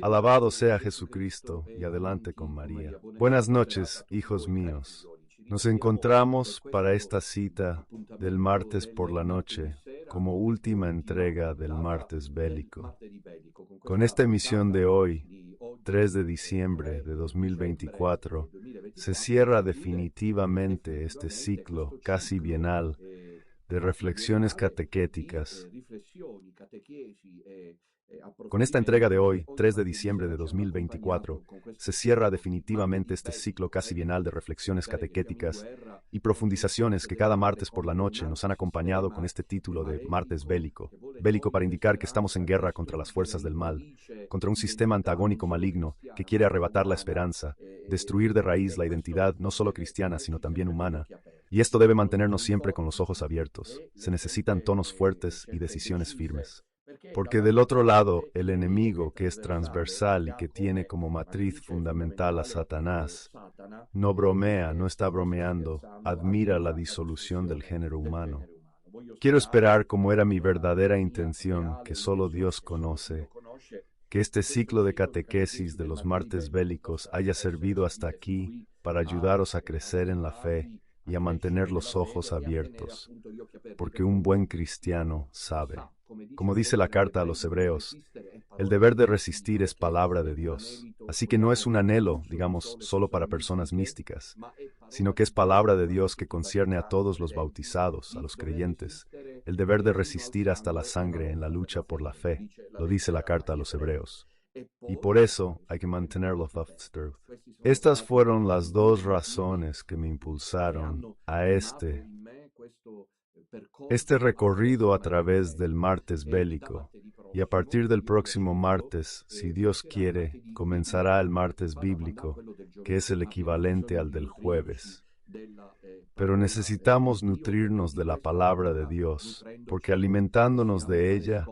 Alabado sea Jesucristo y adelante con María. Buenas noches, hijos míos. Nos encontramos para esta cita del martes por la noche como última entrega del martes bélico. Con esta emisión de hoy, 3 de diciembre de 2024, se cierra definitivamente este ciclo casi bienal de reflexiones catequéticas. Con esta entrega de hoy, 3 de diciembre de 2024, se cierra definitivamente este ciclo casi bienal de reflexiones catequéticas y profundizaciones que cada martes por la noche nos han acompañado con este título de Martes Bélico. Bélico para indicar que estamos en guerra contra las fuerzas del mal, contra un sistema antagónico maligno que quiere arrebatar la esperanza, destruir de raíz la identidad no solo cristiana sino también humana. Y esto debe mantenernos siempre con los ojos abiertos. Se necesitan tonos fuertes y decisiones firmes. Porque del otro lado, el enemigo, que es transversal y que tiene como matriz fundamental a Satanás, no bromea, no está bromeando, admira la disolución del género humano. Quiero esperar, como era mi verdadera intención, que solo Dios conoce, que este ciclo de catequesis de los martes bélicos haya servido hasta aquí para ayudaros a crecer en la fe y a mantener los ojos abiertos, porque un buen cristiano sabe. Como dice la carta a los Hebreos, el deber de resistir es palabra de Dios. Así que no es un anhelo, digamos, solo para personas místicas, sino que es palabra de Dios que concierne a todos los bautizados, a los creyentes, el deber de resistir hasta la sangre en la lucha por la fe, lo dice la carta a los Hebreos. Y por eso hay que mantenerlo third. Estas fueron las dos razones que me impulsaron a este recorrido a través del martes bélico. Y a partir del próximo martes, si Dios quiere, comenzará el martes bíblico, que es el equivalente al del jueves. Pero necesitamos nutrirnos de la palabra de Dios, porque alimentándonos de ella,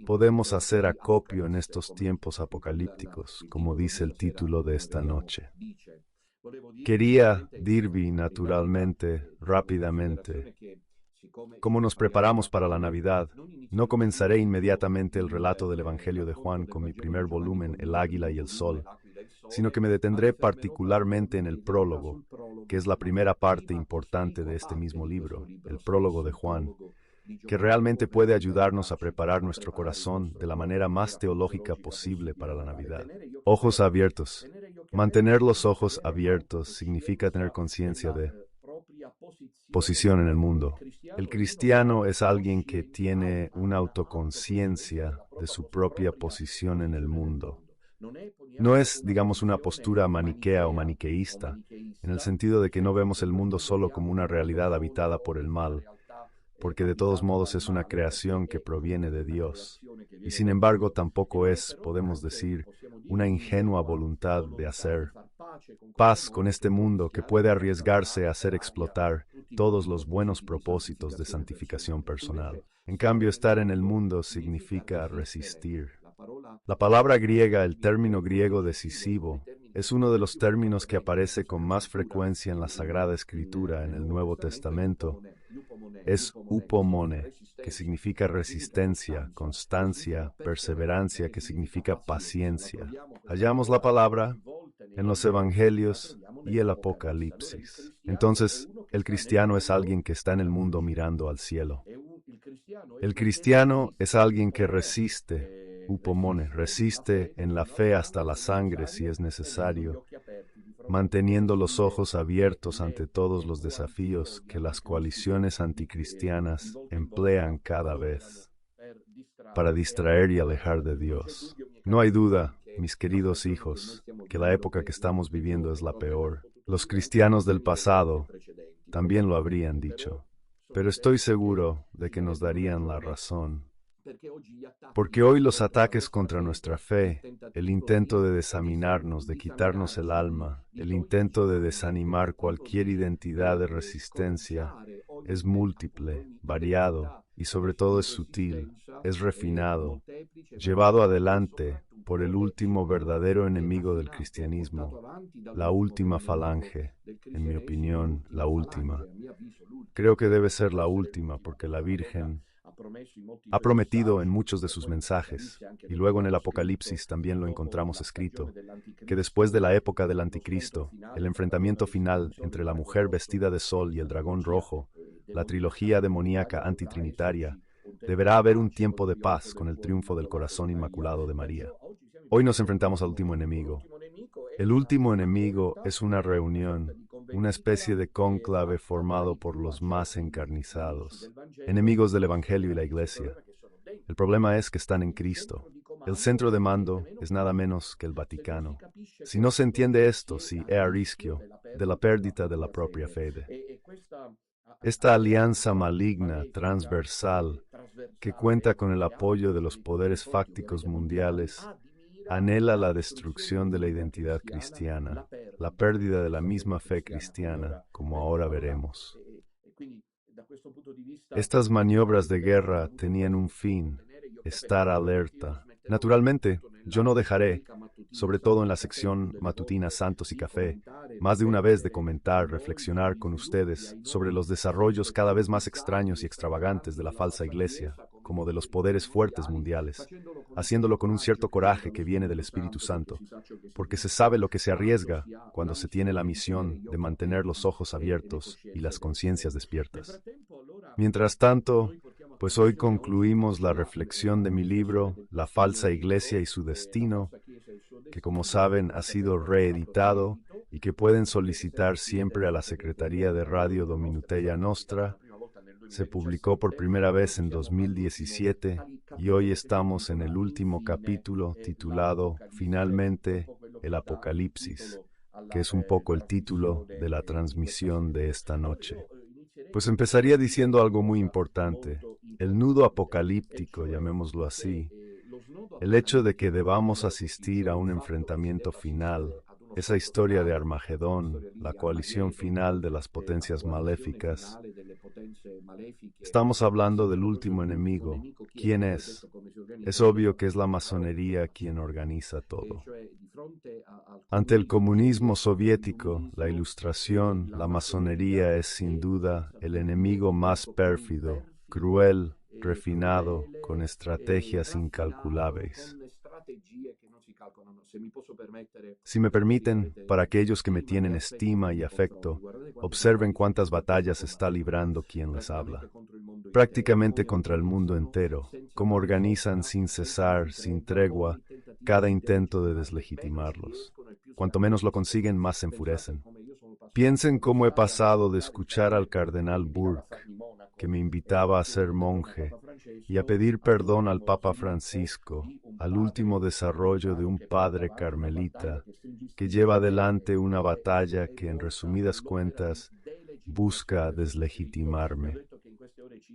podemos hacer acopio en estos tiempos apocalípticos, como dice el título de esta noche. Quería dirvi naturalmente, rápidamente. Como nos preparamos para la Navidad, no comenzaré inmediatamente el relato del Evangelio de Juan con mi primer volumen, El Águila y el Sol, sino que me detendré particularmente en el prólogo, que es la primera parte importante de este mismo libro, el prólogo de Juan, que realmente puede ayudarnos a preparar nuestro corazón de la manera más teológica posible para la Navidad. Ojos abiertos. Mantener los ojos abiertos significa tener conciencia de posición en el mundo. El cristiano es alguien que tiene una autoconciencia de su propia posición en el mundo. No es, digamos, una postura maniquea o maniqueísta, en el sentido de que no vemos el mundo solo como una realidad habitada por el mal, porque de todos modos es una creación que proviene de Dios. Y sin embargo tampoco es, podemos decir, una ingenua voluntad de hacer paz con este mundo que puede arriesgarse a hacer explotar todos los buenos propósitos de santificación personal. En cambio, estar en el mundo significa resistir. La palabra griega, el término griego decisivo, es uno de los términos que aparece con más frecuencia en la Sagrada Escritura en el Nuevo Testamento. Es upomone, que significa resistencia, constancia, perseverancia, que significa paciencia. Hallamos la palabra en los Evangelios y el Apocalipsis. Entonces, el cristiano es alguien que está en el mundo mirando al cielo. El cristiano es alguien que resiste, upomone, resiste en la fe hasta la sangre si es necesario, manteniendo los ojos abiertos ante todos los desafíos que las coaliciones anticristianas emplean cada vez para distraer y alejar de Dios. No hay duda, mis queridos hijos, que la época que estamos viviendo es la peor. Los cristianos del pasado también lo habrían dicho, pero estoy seguro de que nos darían la razón. Porque hoy los ataques contra nuestra fe, el intento de desaminarnos, de quitarnos el alma, el intento de desanimar cualquier identidad de resistencia, es múltiple, variado y sobre todo es sutil, es refinado, llevado adelante por el último verdadero enemigo del cristianismo, la última falange, en mi opinión, la última. Creo que debe ser la última porque la Virgen Ha prometido en muchos de sus mensajes, y luego en el Apocalipsis también lo encontramos escrito, que después de la época del Anticristo, el enfrentamiento final entre la mujer vestida de sol y el dragón rojo, la trilogía demoníaca antitrinitaria, deberá haber un tiempo de paz con el triunfo del corazón inmaculado de María. Hoy nos enfrentamos al último enemigo. El último enemigo es una reunión, una especie de cónclave formado por los más encarnizados, enemigos del Evangelio y la Iglesia. El problema es que están en Cristo. El centro de mando es nada menos que el Vaticano. Si no se entiende esto, si è a rischio de la perdita della propria fede. Esta alianza maligna, transversal, que cuenta con el apoyo de los poderes fácticos mundiales, anhela la destrucción de la identidad cristiana, la pérdida de la misma fe cristiana, como ahora veremos. Estas maniobras de guerra tenían un fin: estar alerta. Naturalmente, yo no dejaré, sobre todo en la sección matutina Santos y Café, más de una vez de comentar, reflexionar con ustedes sobre los desarrollos cada vez más extraños y extravagantes de la falsa iglesia, como de los poderes fuertes mundiales, haciéndolo con un cierto coraje que viene del Espíritu Santo, porque se sabe lo que se arriesga cuando se tiene la misión de mantener los ojos abiertos y las conciencias despiertas. Mientras tanto, pues hoy concluimos la reflexión de mi libro, La falsa iglesia y su destino, que como saben ha sido reeditado y que pueden solicitar siempre a la Secretaría de Radio Dominutella Nostra. Se publicó por primera vez en 2017 y hoy estamos en el último capítulo titulado Finalmente el Apocalipsis, que es un poco el título de la transmisión de esta noche. Pues empezaría diciendo algo muy importante. El nudo apocalíptico, llamémoslo así, el hecho de que debamos asistir a un enfrentamiento final, esa historia de Armagedón, la coalición final de las potencias maléficas. Estamos hablando del último enemigo. ¿Quién es? Es obvio que es la masonería quien organiza todo. Ante el comunismo soviético, la Ilustración, la masonería es sin duda el enemigo más pérfido, cruel, refinado, con estrategias incalculables. Si me permiten, para aquellos que me tienen estima y afecto, observen cuántas batallas está librando quien les habla. Prácticamente contra el mundo entero, cómo organizan sin cesar, sin tregua, cada intento de deslegitimarlos. Cuanto menos lo consiguen, más se enfurecen. Piensen cómo he pasado de escuchar al cardenal Burke, que me invitaba a ser monje, y a pedir perdón al Papa Francisco, al último desarrollo de un padre carmelita, que lleva adelante una batalla que, en resumidas cuentas, busca deslegitimarme.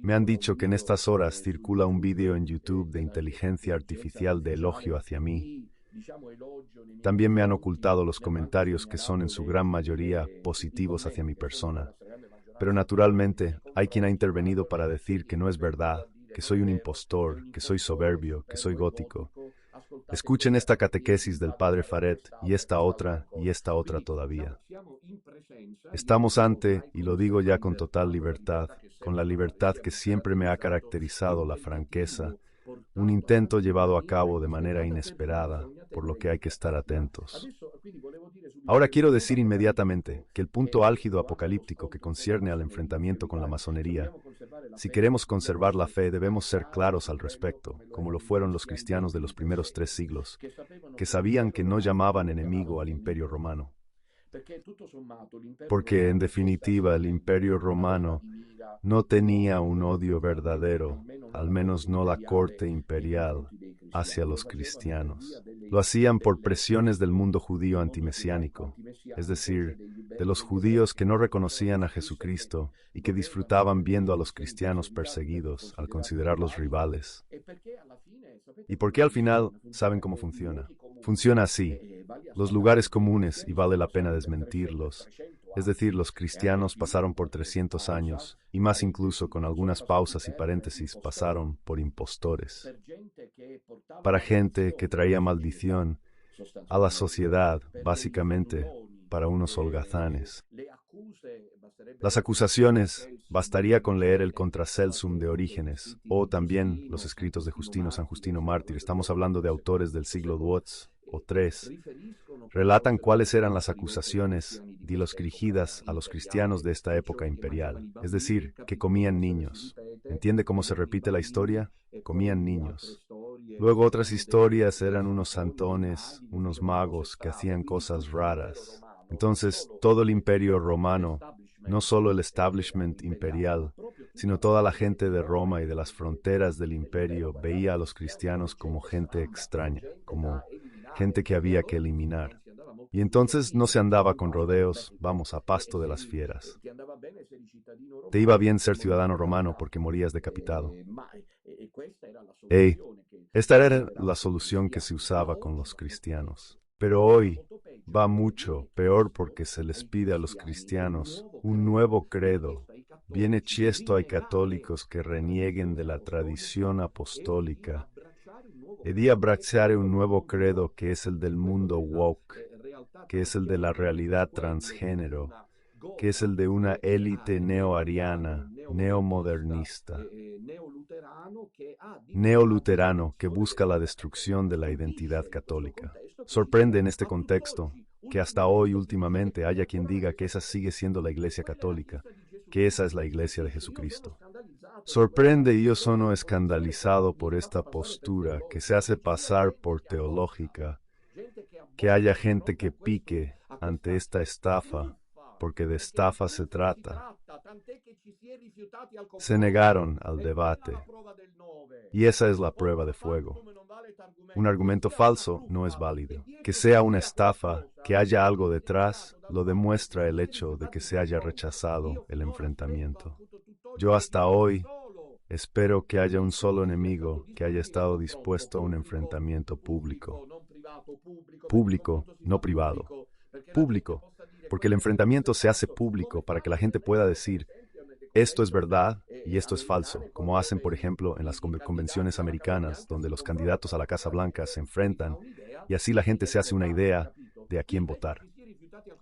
Me han dicho que en estas horas circula un vídeo en YouTube de inteligencia artificial de elogio hacia mí. También me han ocultado los comentarios que son en su gran mayoría positivos hacia mi persona. Pero naturalmente hay quien ha intervenido para decir que no es verdad, que soy un impostor, que soy soberbio, que soy gótico. Escuchen esta catequesis del padre Faret y esta otra todavía. Estamos ante, y lo digo ya con total libertad, con la libertad que siempre me ha caracterizado, la franqueza, un intento llevado a cabo de manera inesperada, por lo que hay que estar atentos. Ahora quiero decir inmediatamente que el punto álgido apocalíptico que concierne al enfrentamiento con la masonería, si queremos conservar la fe, debemos ser claros al respecto, como lo fueron los cristianos de los primeros 3 siglos, que sabían que no llamaban enemigo al Imperio Romano. Porque, en definitiva, el Imperio Romano no tenía un odio verdadero, al menos no la corte imperial, hacia los cristianos. Lo hacían por presiones del mundo judío antimesiánico, es decir, de los judíos que no reconocían a Jesucristo y que disfrutaban viendo a los cristianos perseguidos al considerarlos rivales. ¿Y por qué al final saben cómo funciona? Funciona así. Los lugares comunes, y vale la pena desmentirlos, es decir, los cristianos pasaron por 300 años, y más incluso con algunas pausas y paréntesis pasaron por impostores. Para gente que traía maldición a la sociedad, básicamente para unos holgazanes. Las acusaciones, bastaría con leer el Contra Celsum de Orígenes, o también los escritos de Justino San Justino Mártir, estamos hablando de autores del siglo II o III, relatan cuáles eran las acusaciones diloscrigidas a los cristianos de esta época imperial, es decir, que comían niños. ¿Entiende cómo se repite la historia? Comían niños. Luego otras historias eran unos santones, unos magos que hacían cosas raras. Entonces, todo el imperio romano, no solo el establishment imperial, sino toda la gente de Roma y de las fronteras del imperio veía a los cristianos como gente extraña, como gente que había que eliminar. Y entonces no se andaba con rodeos, vamos, a pasto de las fieras. Te iba bien ser ciudadano romano porque morías decapitado. Esta era la solución que se usaba con los cristianos. Pero hoy va mucho peor porque se les pide a los cristianos un nuevo credo. Viene chiesto ai católicos que renieguen de la tradición apostólica e di abbracciare un nuevo credo que es el del mundo woke, que es el de la realidad transgénero, que es el de una élite neoariana, neomodernista, neoluterano que busca la destrucción de la identidad católica. Sorprende en este contexto que hasta hoy últimamente haya quien diga que esa sigue siendo la Iglesia católica, que esa es la Iglesia de Jesucristo. Sorprende y yo sono escandalizado por esta postura que se hace pasar por teológica, que haya gente que pique ante esta estafa, porque de estafa se trata. Se negaron al debate, y esa es la prueba de fuego. Un argumento falso no es válido. Que sea una estafa, que haya algo detrás, lo demuestra el hecho de que se haya rechazado el enfrentamiento. Yo hasta hoy espero que haya un solo enemigo que haya estado dispuesto a un enfrentamiento público. Público, no privado. Público, porque el enfrentamiento se hace público para que la gente pueda decir, esto es verdad y esto es falso, como hacen, por ejemplo, en las convenciones americanas, donde los candidatos a la Casa Blanca se enfrentan y así la gente se hace una idea de a quién votar.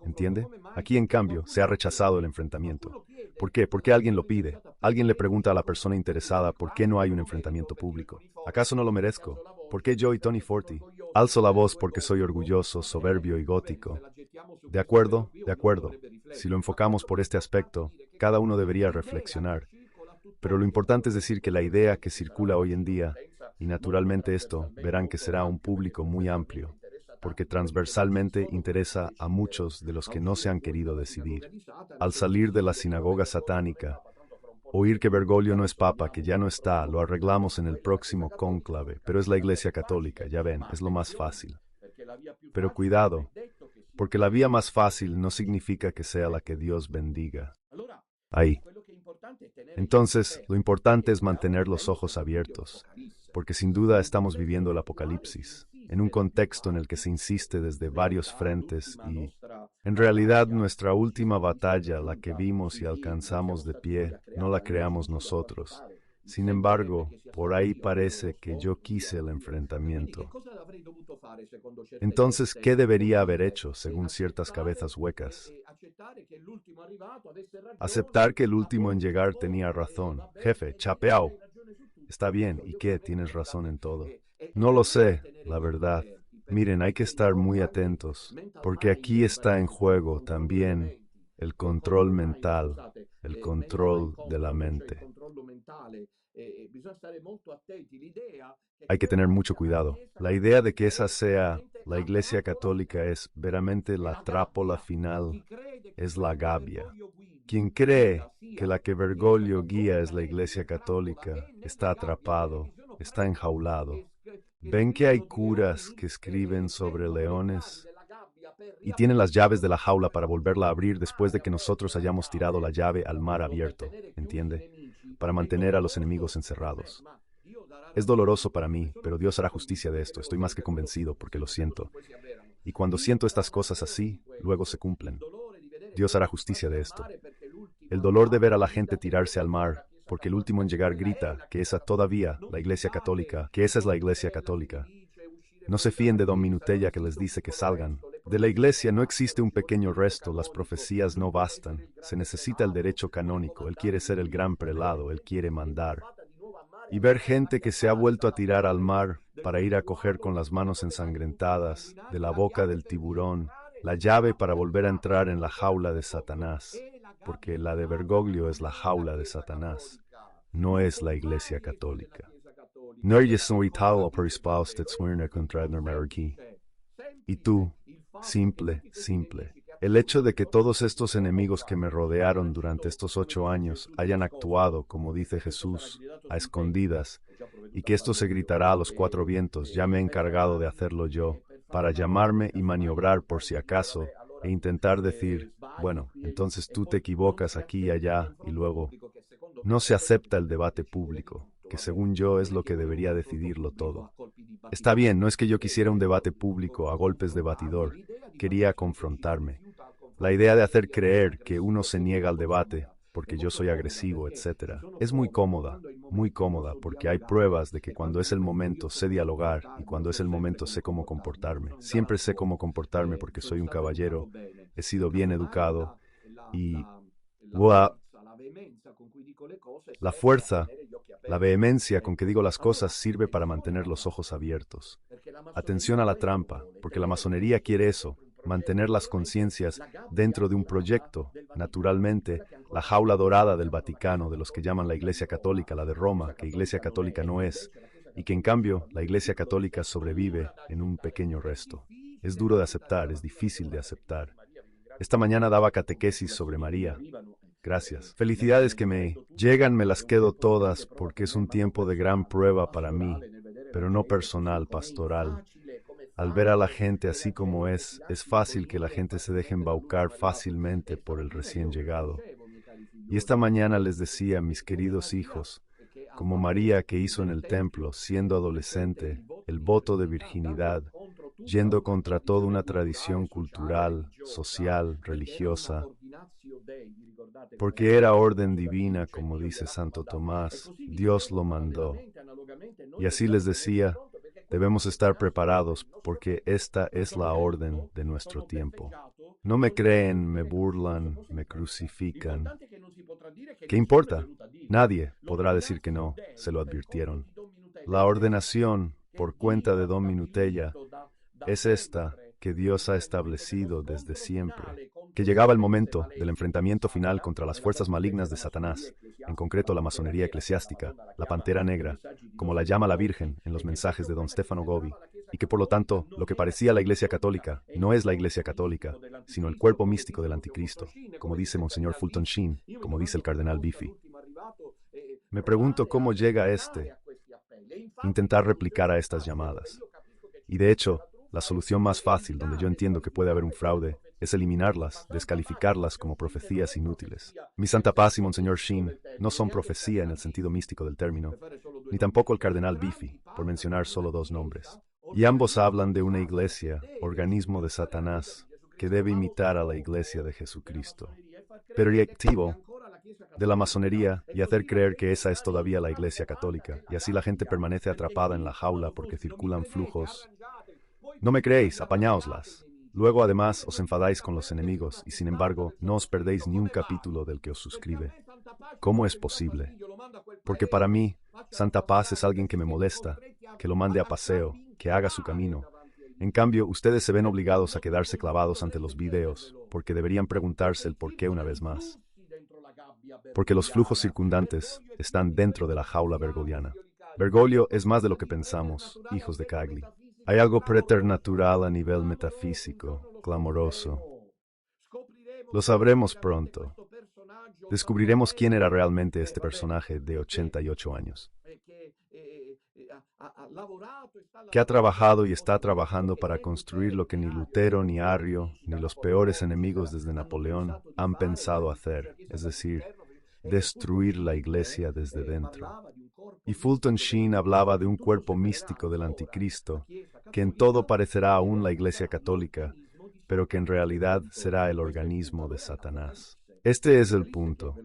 ¿Entiende? Aquí, en cambio, se ha rechazado el enfrentamiento. ¿Por qué? Porque alguien lo pide. Alguien le pregunta a la persona interesada por qué no hay un enfrentamiento público. ¿Acaso no lo merezco? ¿Por qué yo y Tony Forti? Alzo la voz porque soy orgulloso, soberbio y gótico. De acuerdo, de acuerdo. Si lo enfocamos por este aspecto, cada uno debería reflexionar. Pero lo importante es decir que la idea que circula hoy en día, y naturalmente esto, verán que será un público muy amplio, porque transversalmente interesa a muchos de los que no se han querido decidir. Al salir de la sinagoga satánica, oír que Bergoglio no es papa, que ya no está, lo arreglamos en el próximo cónclave, pero es la Iglesia Católica, ya ven, es lo más fácil. Pero cuidado, porque la vía más fácil no significa que sea la que Dios bendiga. Ahí. Entonces, lo importante es mantener los ojos abiertos, porque sin duda estamos viviendo el Apocalipsis, en un contexto en el que se insiste desde varios frentes y, en realidad, nuestra última batalla, la que vimos y alcanzamos de pie, no la creamos nosotros. Sin embargo, por ahí parece que yo quise el enfrentamiento. Entonces, ¿qué debería haber hecho, según ciertas cabezas huecas? Aceptar que el último en llegar tenía razón. Jefe, chapeao. Está bien, ¿y qué? Tienes razón en todo. No lo sé, la verdad. Miren, hay que estar muy atentos, porque aquí está en juego también el control mental, el control de la mente. Hay que tener mucho cuidado. La idea de que esa sea la Iglesia Católica es veramente la trápola final, es la gavia. Quien cree que la que Bergoglio guía es la Iglesia Católica está atrapado, está enjaulado. ¿Ven que hay curas que escriben sobre leones y tienen las llaves de la jaula para volverla a abrir después de que nosotros hayamos tirado la llave al mar abierto? ¿Entiende? Para mantener a los enemigos encerrados. Es doloroso para mí, pero Dios hará justicia de esto. Estoy más que convencido porque lo siento. Y cuando siento estas cosas así, luego se cumplen. Dios hará justicia de esto. El dolor de ver a la gente tirarse al mar, porque el último en llegar grita que esa todavía, la Iglesia Católica, que esa es la Iglesia Católica. No se fíen de Don Minutella que les dice que salgan, De la Iglesia no existe un pequeño resto, las profecías no bastan. Se necesita el derecho canónico, él quiere ser el gran prelado, él quiere mandar. Y ver gente que se ha vuelto a tirar al mar para ir a coger con las manos ensangrentadas de la boca del tiburón la llave para volver a entrar en la jaula de Satanás, porque la de Bergoglio es la jaula de Satanás, no es la Iglesia Católica. Y tú, simple, simple. El hecho de que todos estos enemigos que me rodearon durante estos 8 años hayan actuado, como dice Jesús, a escondidas, y que esto se gritará a los 4 vientos, ya me he encargado de hacerlo yo, para llamarme y maniobrar por si acaso, e intentar decir, bueno, entonces tú te equivocas aquí y allá, y luego, no se acepta el debate público, que según yo es lo que debería decidirlo todo. Está bien, no es que yo quisiera un debate público a golpes de batidor, quería confrontarme. La idea de hacer creer que uno se niega al debate, porque yo soy agresivo, etc., es muy cómoda, porque hay pruebas de que cuando es el momento sé dialogar y cuando es el momento sé cómo comportarme. Siempre sé cómo comportarme porque soy un caballero, he sido bien educado y la fuerza, la vehemencia con que digo las cosas sirve para mantener los ojos abiertos. Atención a la trampa, porque la masonería quiere eso, mantener las conciencias dentro de un proyecto, naturalmente, la jaula dorada del Vaticano, de los que llaman la Iglesia Católica, la de Roma, que Iglesia Católica no es, y que en cambio la Iglesia Católica sobrevive en un pequeño resto. Es duro de aceptar, es difícil de aceptar. Esta mañana daba catequesis sobre María. Gracias. Felicidades que me llegan, me las quedo todas, porque es un tiempo de gran prueba para mí, pero no personal, pastoral. Al ver a la gente así como es fácil que la gente se deje embaucar fácilmente por el recién llegado. Y esta mañana les decía, mis queridos hijos, como María que hizo en el templo, siendo adolescente, el voto de virginidad, yendo contra toda una tradición cultural, social, religiosa, porque era orden divina, como dice Santo Tomás, Dios lo mandó. Y así les decía, debemos estar preparados porque esta es la orden de nuestro tiempo. No me creen, me burlan, me crucifican. ¿Qué importa? Nadie podrá decir que no, se lo advirtieron. La ordenación, por cuenta de Don Minutella, es esta que Dios ha establecido desde siempre, que llegaba el momento del enfrentamiento final contra las fuerzas malignas de Satanás, en concreto la masonería eclesiástica, la pantera negra, como la llama la Virgen en los mensajes de don Stefano Gobi, y que por lo tanto lo que parecía la Iglesia Católica no es la Iglesia Católica, sino el cuerpo místico del Anticristo, como dice Monseñor Fulton Sheen, como dice el cardenal Biffy. Me pregunto cómo llega intentar replicar a estas llamadas. Y de hecho, la solución más fácil, donde yo entiendo que puede haber un fraude, es eliminarlas, descalificarlas como profecías inútiles. Mi Santa Paz y Monseñor Sheen no son profecía en el sentido místico del término, ni tampoco el cardenal Biffy, por mencionar solo 2 nombres. Y ambos hablan de una iglesia, organismo de Satanás, que debe imitar a la iglesia de Jesucristo. Pero y activo de la masonería y hacer creer que esa es todavía la Iglesia Católica, y así la gente permanece atrapada en la jaula porque circulan flujos. No me creéis, apañáoslas. Luego además os enfadáis con los enemigos, y sin embargo no os perdéis ni un capítulo del que os suscribe. ¿Cómo es posible? Porque para mí, Santa Paz es alguien que me molesta, que lo mande a paseo, que haga su camino. En cambio, ustedes se ven obligados a quedarse clavados ante los videos, porque deberían preguntarse el por qué una vez más. Porque los flujos circundantes están dentro de la jaula bergoliana. Bergoglio es más de lo que pensamos, hijos de Cagli. Hay algo preternatural a nivel metafísico, clamoroso. Lo sabremos pronto. Descubriremos quién era realmente este personaje de 88 años, que ha trabajado y está trabajando para construir lo que ni Lutero, ni Arrio, ni los peores enemigos desde Napoleón han pensado hacer, es decir, destruir la iglesia desde dentro. Y Fulton Sheen hablaba de un cuerpo místico del anticristo, que en todo parecerá aún la Iglesia Católica, pero que en realidad será el organismo de Satanás. Este es el punto.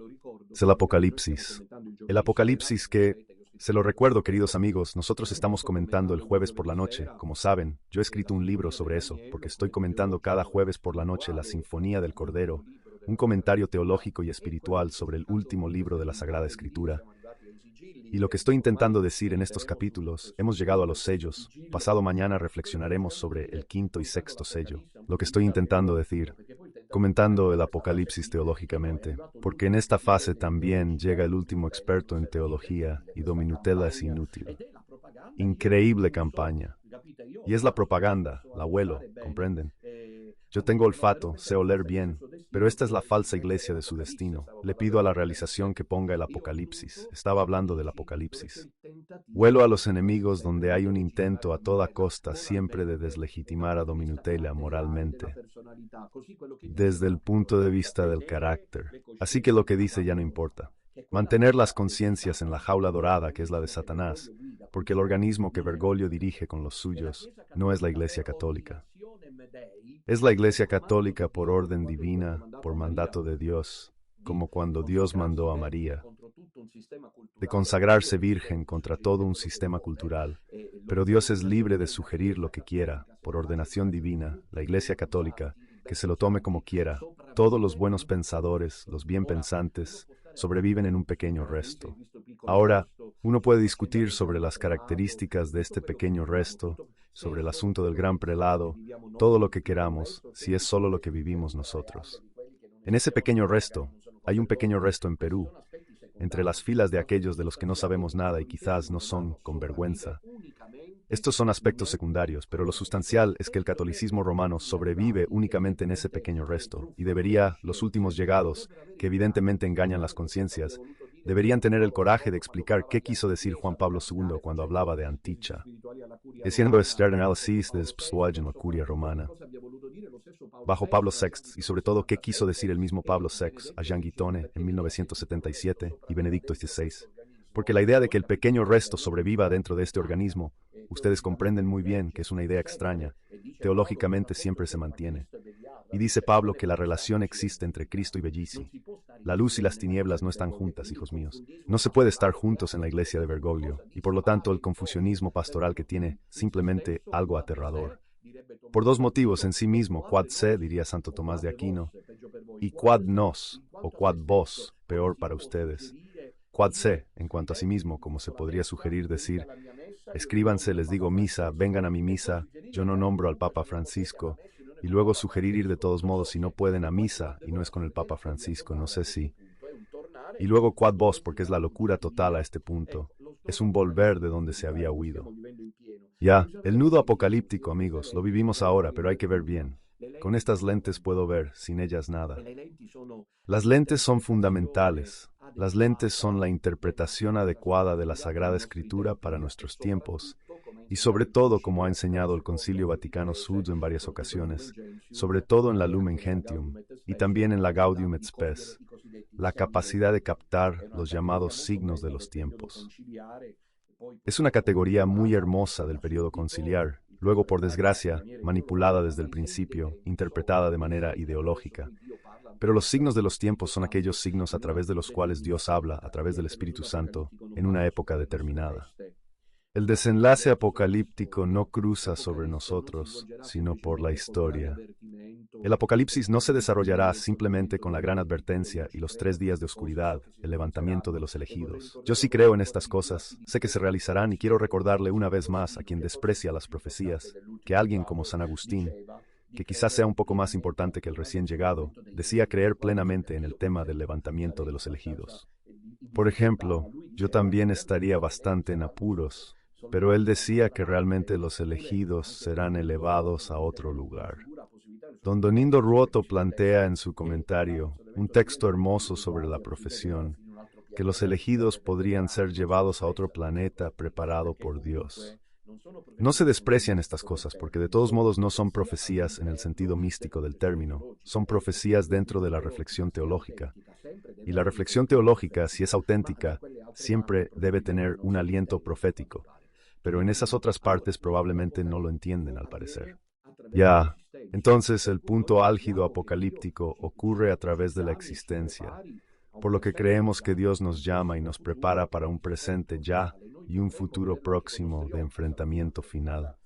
Es el Apocalipsis. El Apocalipsis que, Se lo recuerdo, queridos amigos, nosotros estamos comentando el jueves por la noche. Como saben, yo he escrito un libro sobre eso, porque estoy comentando cada jueves por la noche la Sinfonía del Cordero, un comentario teológico y espiritual sobre el último libro de la Sagrada Escritura. Y lo que estoy intentando decir en estos capítulos, hemos llegado a los sellos. Pasado mañana reflexionaremos sobre el quinto y sexto sello. Lo que estoy intentando decir, comentando el Apocalipsis teológicamente, porque en esta fase también llega el último experto en teología y Dominutella es inútil. Increíble campaña. Y es la propaganda, la abuelo, ¿comprenden? Yo tengo olfato, sé oler bien, pero esta es la falsa iglesia de su destino. Le pido a la realización que ponga el Apocalipsis. Estaba hablando del Apocalipsis. Huelo a los enemigos donde hay un intento a toda costa siempre de deslegitimar a Dominutella moralmente, desde el punto de vista del carácter. Así que lo que dice ya no importa. Mantener las conciencias en la jaula dorada que es la de Satanás, porque el organismo que Bergoglio dirige con los suyos no es la Iglesia Católica. Es la Iglesia Católica por orden divina, por mandato de Dios, como cuando Dios mandó a María, de consagrarse virgen contra todo un sistema cultural, pero Dios es libre de sugerir lo que quiera, por ordenación divina, la Iglesia Católica, que se lo tome como quiera. Todos los buenos pensadores, los bien pensantes, sobreviven en un pequeño resto. Ahora, uno puede discutir sobre las características de este pequeño resto, sobre el asunto del gran prelado, todo lo que queramos, si es solo lo que vivimos nosotros. En ese pequeño resto, hay un pequeño resto en Perú, entre las filas de aquellos de los que no sabemos nada y quizás no son, con vergüenza. Estos son aspectos secundarios, pero lo sustancial es que el catolicismo romano sobrevive únicamente en ese pequeño resto, y debería, los últimos llegados, que evidentemente engañan las conciencias, deberían tener el coraje de explicar qué quiso decir Juan Pablo II cuando hablaba de anticha, haciendo este análisis de en la curia romana, bajo Pablo VI, y sobre todo qué quiso decir el mismo Pablo VI a Jean Guitone en 1977 y Benedicto XVI. Porque la idea de que el pequeño resto sobreviva dentro de este organismo, ustedes comprenden muy bien que es una idea extraña, teológicamente siempre se mantiene. Y dice Pablo que la relación existe entre Cristo y Bellisi. La luz y las tinieblas no están juntas, hijos míos. No se puede estar juntos en la iglesia de Bergoglio, y por lo tanto el confusionismo pastoral que tiene simplemente algo aterrador. Por dos motivos en sí mismo, quad se, diría Santo Tomás de Aquino, y quad nos, o quad vos, peor para ustedes. Quad se, en cuanto a sí mismo, como se podría sugerir decir, escríbanse, les digo misa, vengan a mi misa, yo no nombro al Papa Francisco, y luego sugerir ir de todos modos si no pueden a misa, y no es con el Papa Francisco, no sé si. Y luego quad vos, porque es la locura total a este punto, es un volver de donde se había huido. Ya, el nudo apocalíptico, amigos, lo vivimos ahora, pero hay que ver bien. Con estas lentes puedo ver, sin ellas nada. Las lentes son fundamentales. Las lentes son la interpretación adecuada de la Sagrada Escritura para nuestros tiempos, y sobre todo, como ha enseñado el Concilio Vaticano II en varias ocasiones, sobre todo en la Lumen Gentium, y también en la Gaudium et Spes, la capacidad de captar los llamados signos de los tiempos. Es una categoría muy hermosa del periodo conciliar, luego por desgracia, manipulada desde el principio, interpretada de manera ideológica. Pero los signos de los tiempos son aquellos signos a través de los cuales Dios habla, a través del Espíritu Santo, en una época determinada. El desenlace apocalíptico no cruza sobre nosotros, sino por la historia. El Apocalipsis no se desarrollará simplemente con la gran advertencia y los 3 días de oscuridad, el levantamiento de los elegidos. Yo sí creo en estas cosas, sé que se realizarán y quiero recordarle una vez más a quien desprecia las profecías, que alguien como San Agustín, que quizás sea un poco más importante que el recién llegado, decía creer plenamente en el tema del levantamiento de los elegidos. Por ejemplo, yo también estaría bastante en apuros, pero él decía que realmente los elegidos serán elevados a otro lugar. Don Donindo Ruoto plantea en su comentario un texto hermoso sobre la profesión, que los elegidos podrían ser llevados a otro planeta preparado por Dios. No se desprecian estas cosas porque de todos modos no son profecías en el sentido místico del término, son profecías dentro de la reflexión teológica. Y la reflexión teológica, si es auténtica, siempre debe tener un aliento profético, pero en esas otras partes probablemente no lo entienden al parecer. Ya, entonces el punto álgido apocalíptico ocurre a través de la existencia, por lo que creemos que Dios nos llama y nos prepara para un presente ya y un futuro próximo de enfrentamiento final.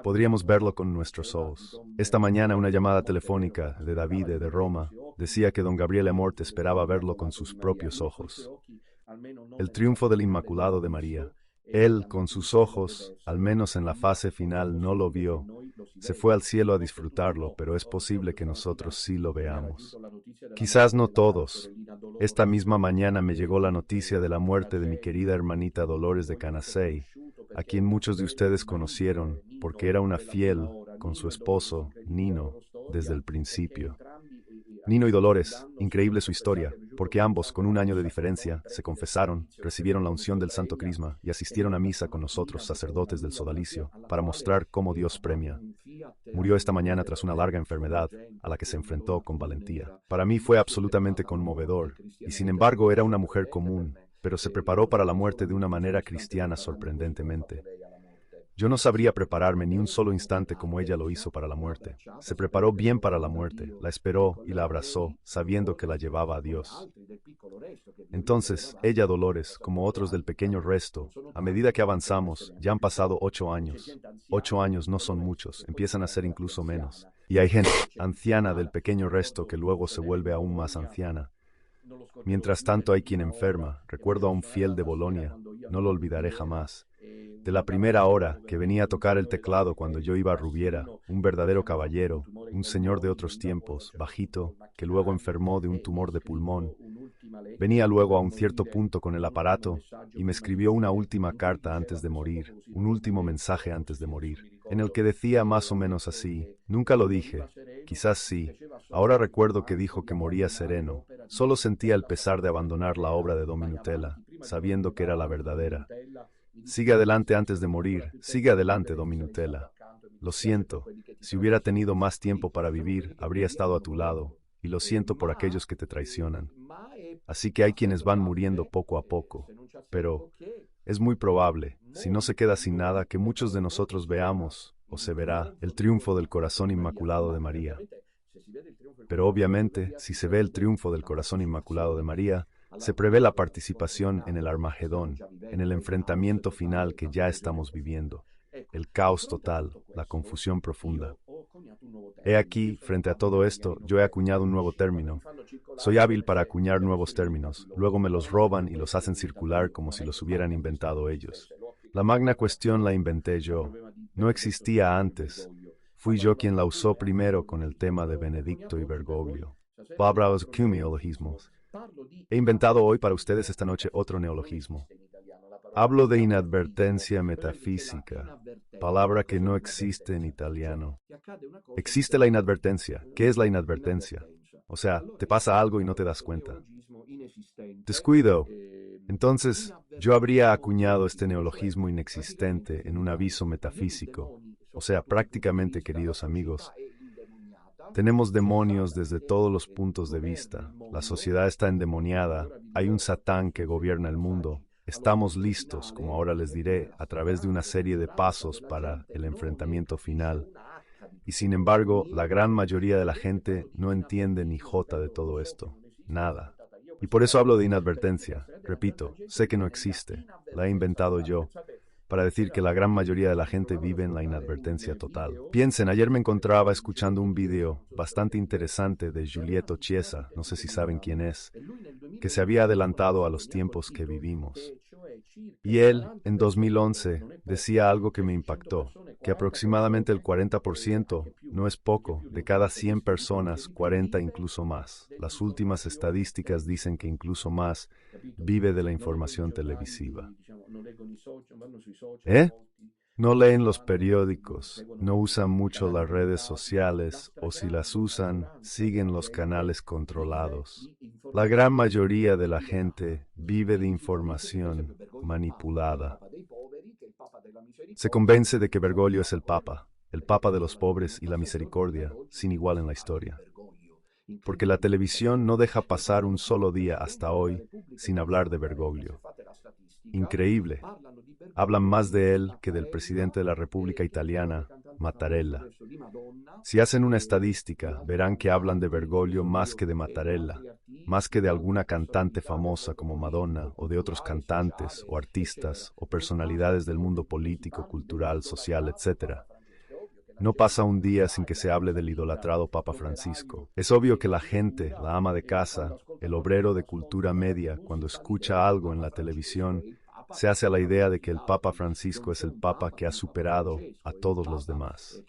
Podríamos verlo con nuestros ojos. Esta mañana una llamada telefónica de Davide de Roma decía que don Gabriele Amorte esperaba verlo con sus propios ojos. El triunfo del Inmaculado de María. Él, con sus ojos, al menos en la fase final, no lo vio. Se fue al cielo a disfrutarlo, pero es posible que nosotros sí lo veamos. Quizás no todos. Esta misma mañana me llegó la noticia de la muerte de mi querida hermanita Dolores de Canasei, a quien muchos de ustedes conocieron, porque era una fiel con su esposo, Nino, desde el principio. Nino y Dolores, increíble su historia, porque ambos, con un año de diferencia, se confesaron, recibieron la unción del Santo Crisma y asistieron a misa con nosotros, sacerdotes del sodalicio, para mostrar cómo Dios premia. Murió esta mañana tras una larga enfermedad, a la que se enfrentó con valentía. Para mí fue absolutamente conmovedor, y sin embargo era una mujer común, pero se preparó para la muerte de una manera cristiana sorprendentemente. Yo no sabría prepararme ni un solo instante como ella lo hizo para la muerte. Se preparó bien para la muerte, la esperó y la abrazó, sabiendo que la llevaba a Dios. Entonces, ella, Dolores, como otros del pequeño resto, a medida que avanzamos, ya han pasado 8 años. 8 años no son muchos, empiezan a ser incluso menos. Y hay gente anciana del pequeño resto que luego se vuelve aún más anciana. Mientras tanto hay quien enferma. Recuerdo a un fiel de Bolonia, no lo olvidaré jamás. De la primera hora, que venía a tocar el teclado cuando yo iba a Rubiera, un verdadero caballero, un señor de otros tiempos, bajito, que luego enfermó de un tumor de pulmón. Venía luego a un cierto punto con el aparato y me escribió una última carta antes de morir, un último mensaje antes de morir, en el que decía más o menos así: nunca lo dije, quizás sí, ahora recuerdo que dijo que moría sereno, solo sentía el pesar de abandonar la obra de Don Minutela, sabiendo que era la verdadera. Sigue adelante antes de morir, sigue adelante, Don Minutela. Lo siento, si hubiera tenido más tiempo para vivir, habría estado a tu lado, y lo siento por aquellos que te traicionan. Así que hay quienes van muriendo poco a poco, pero es muy probable, si no se queda sin nada, que muchos de nosotros veamos, o se verá, el triunfo del corazón inmaculado de María. Pero obviamente, si se ve el triunfo del corazón inmaculado de María, se prevé la participación en el Armagedón, en el enfrentamiento final que ya estamos viviendo, el caos total, la confusión profunda. He aquí, frente a todo esto, yo he acuñado un nuevo término. Soy hábil para acuñar nuevos términos, luego me los roban y los hacen circular como si los hubieran inventado ellos. La magna cuestión la inventé yo. No existía antes. Fui yo quien la usó primero con el tema de Benedicto y Bergoglio. Palabras neologismos. He inventado hoy para ustedes esta noche otro neologismo. Hablo de inadvertencia metafísica, palabra que no existe en italiano. Existe la inadvertencia. ¿Qué es la inadvertencia? O sea, te pasa algo y no te das cuenta. Descuido. Entonces, yo habría acuñado este neologismo inexistente en un aviso metafísico. O sea, prácticamente, queridos amigos, tenemos demonios desde todos los puntos de vista. La sociedad está endemoniada. Hay un Satán que gobierna el mundo. Estamos listos, como ahora les diré, a través de una serie de pasos para el enfrentamiento final. Y sin embargo, la gran mayoría de la gente no entiende ni jota de todo esto. Nada. Y por eso hablo de inadvertencia. Repito, sé que no existe. La he inventado yo, para decir que la gran mayoría de la gente vive en la inadvertencia total. Piensen, ayer me encontraba escuchando un video bastante interesante de Giulietto Chiesa, no sé si saben quién es, que se había adelantado a los tiempos que vivimos. Y él, en 2011, decía algo que me impactó, que aproximadamente el 40%, no es poco, de cada 100 personas, 40 incluso más, las últimas estadísticas dicen que incluso más, vive de la información televisiva. ¿Eh? No leen los periódicos, no usan mucho las redes sociales, o si las usan, siguen los canales controlados. La gran mayoría de la gente vive de información manipulada. Se convence de que Bergoglio es el Papa de los pobres y la misericordia, sin igual en la historia. Porque la televisión no deja pasar un solo día hasta hoy sin hablar de Bergoglio. Increíble. Hablan más de él que del presidente de la República Italiana, Mattarella. Si hacen una estadística, verán que hablan de Bergoglio más que de Mattarella, más que de alguna cantante famosa como Madonna, o de otros cantantes, o artistas, o personalidades del mundo político, cultural, social, etc. No pasa un día sin que se hable del idolatrado Papa Francisco. Es obvio que la gente, la ama de casa, el obrero de cultura media, cuando escucha algo en la televisión, se hace a la idea de que el Papa Francisco es el Papa que ha superado a todos los demás.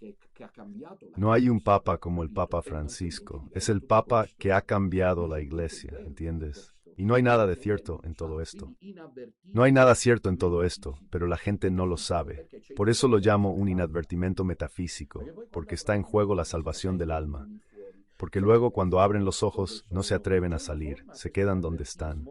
No hay un Papa como el Papa Francisco. Es el Papa que ha cambiado la Iglesia, ¿entiendes? Y no hay nada de cierto en todo esto. No hay nada cierto en todo esto, pero la gente no lo sabe. Por eso lo llamo un inadvertimento metafísico, porque está en juego la salvación del alma. Porque luego cuando abren los ojos no se atreven a salir, se quedan donde están.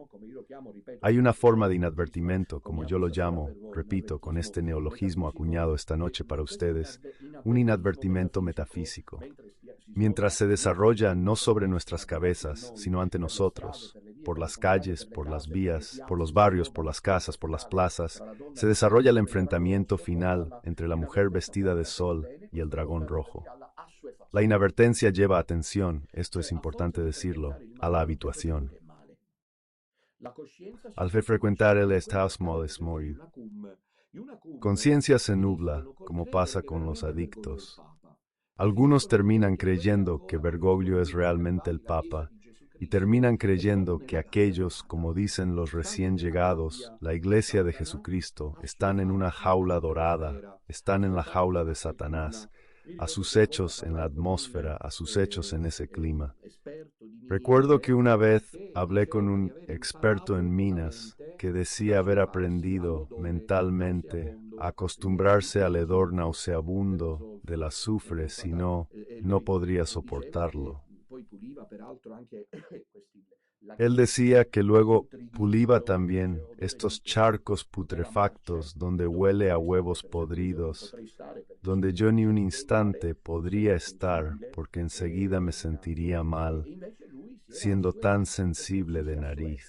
Hay una forma de inadvertimento, como yo lo llamo, repito, con este neologismo acuñado esta noche para ustedes, un inadvertimento metafísico. Mientras se desarrolla no sobre nuestras cabezas, sino ante nosotros, por las calles, por las vías, por los barrios, por las casas, por las plazas, se desarrolla el enfrentamiento final entre la mujer vestida de sol y el dragón rojo. La inadvertencia lleva atención, esto es importante decirlo, a la habituación. Al frecuentar el Estado-Moris, conciencia se nubla, como pasa con los adictos. Algunos terminan creyendo que Bergoglio es realmente el Papa y terminan creyendo que aquellos, como dicen los recién llegados, la Iglesia de Jesucristo, están en una jaula dorada, están en la jaula de Satanás, a sus hechos en la atmósfera, a sus hechos en ese clima. Recuerdo que una vez hablé con un experto en minas que decía haber aprendido mentalmente a acostumbrarse al hedor nauseabundo del azufre, si no, no podría soportarlo. Él decía que luego puliba también estos charcos putrefactos donde huele a huevos podridos, donde yo ni un instante podría estar porque enseguida me sentiría mal, siendo tan sensible de nariz.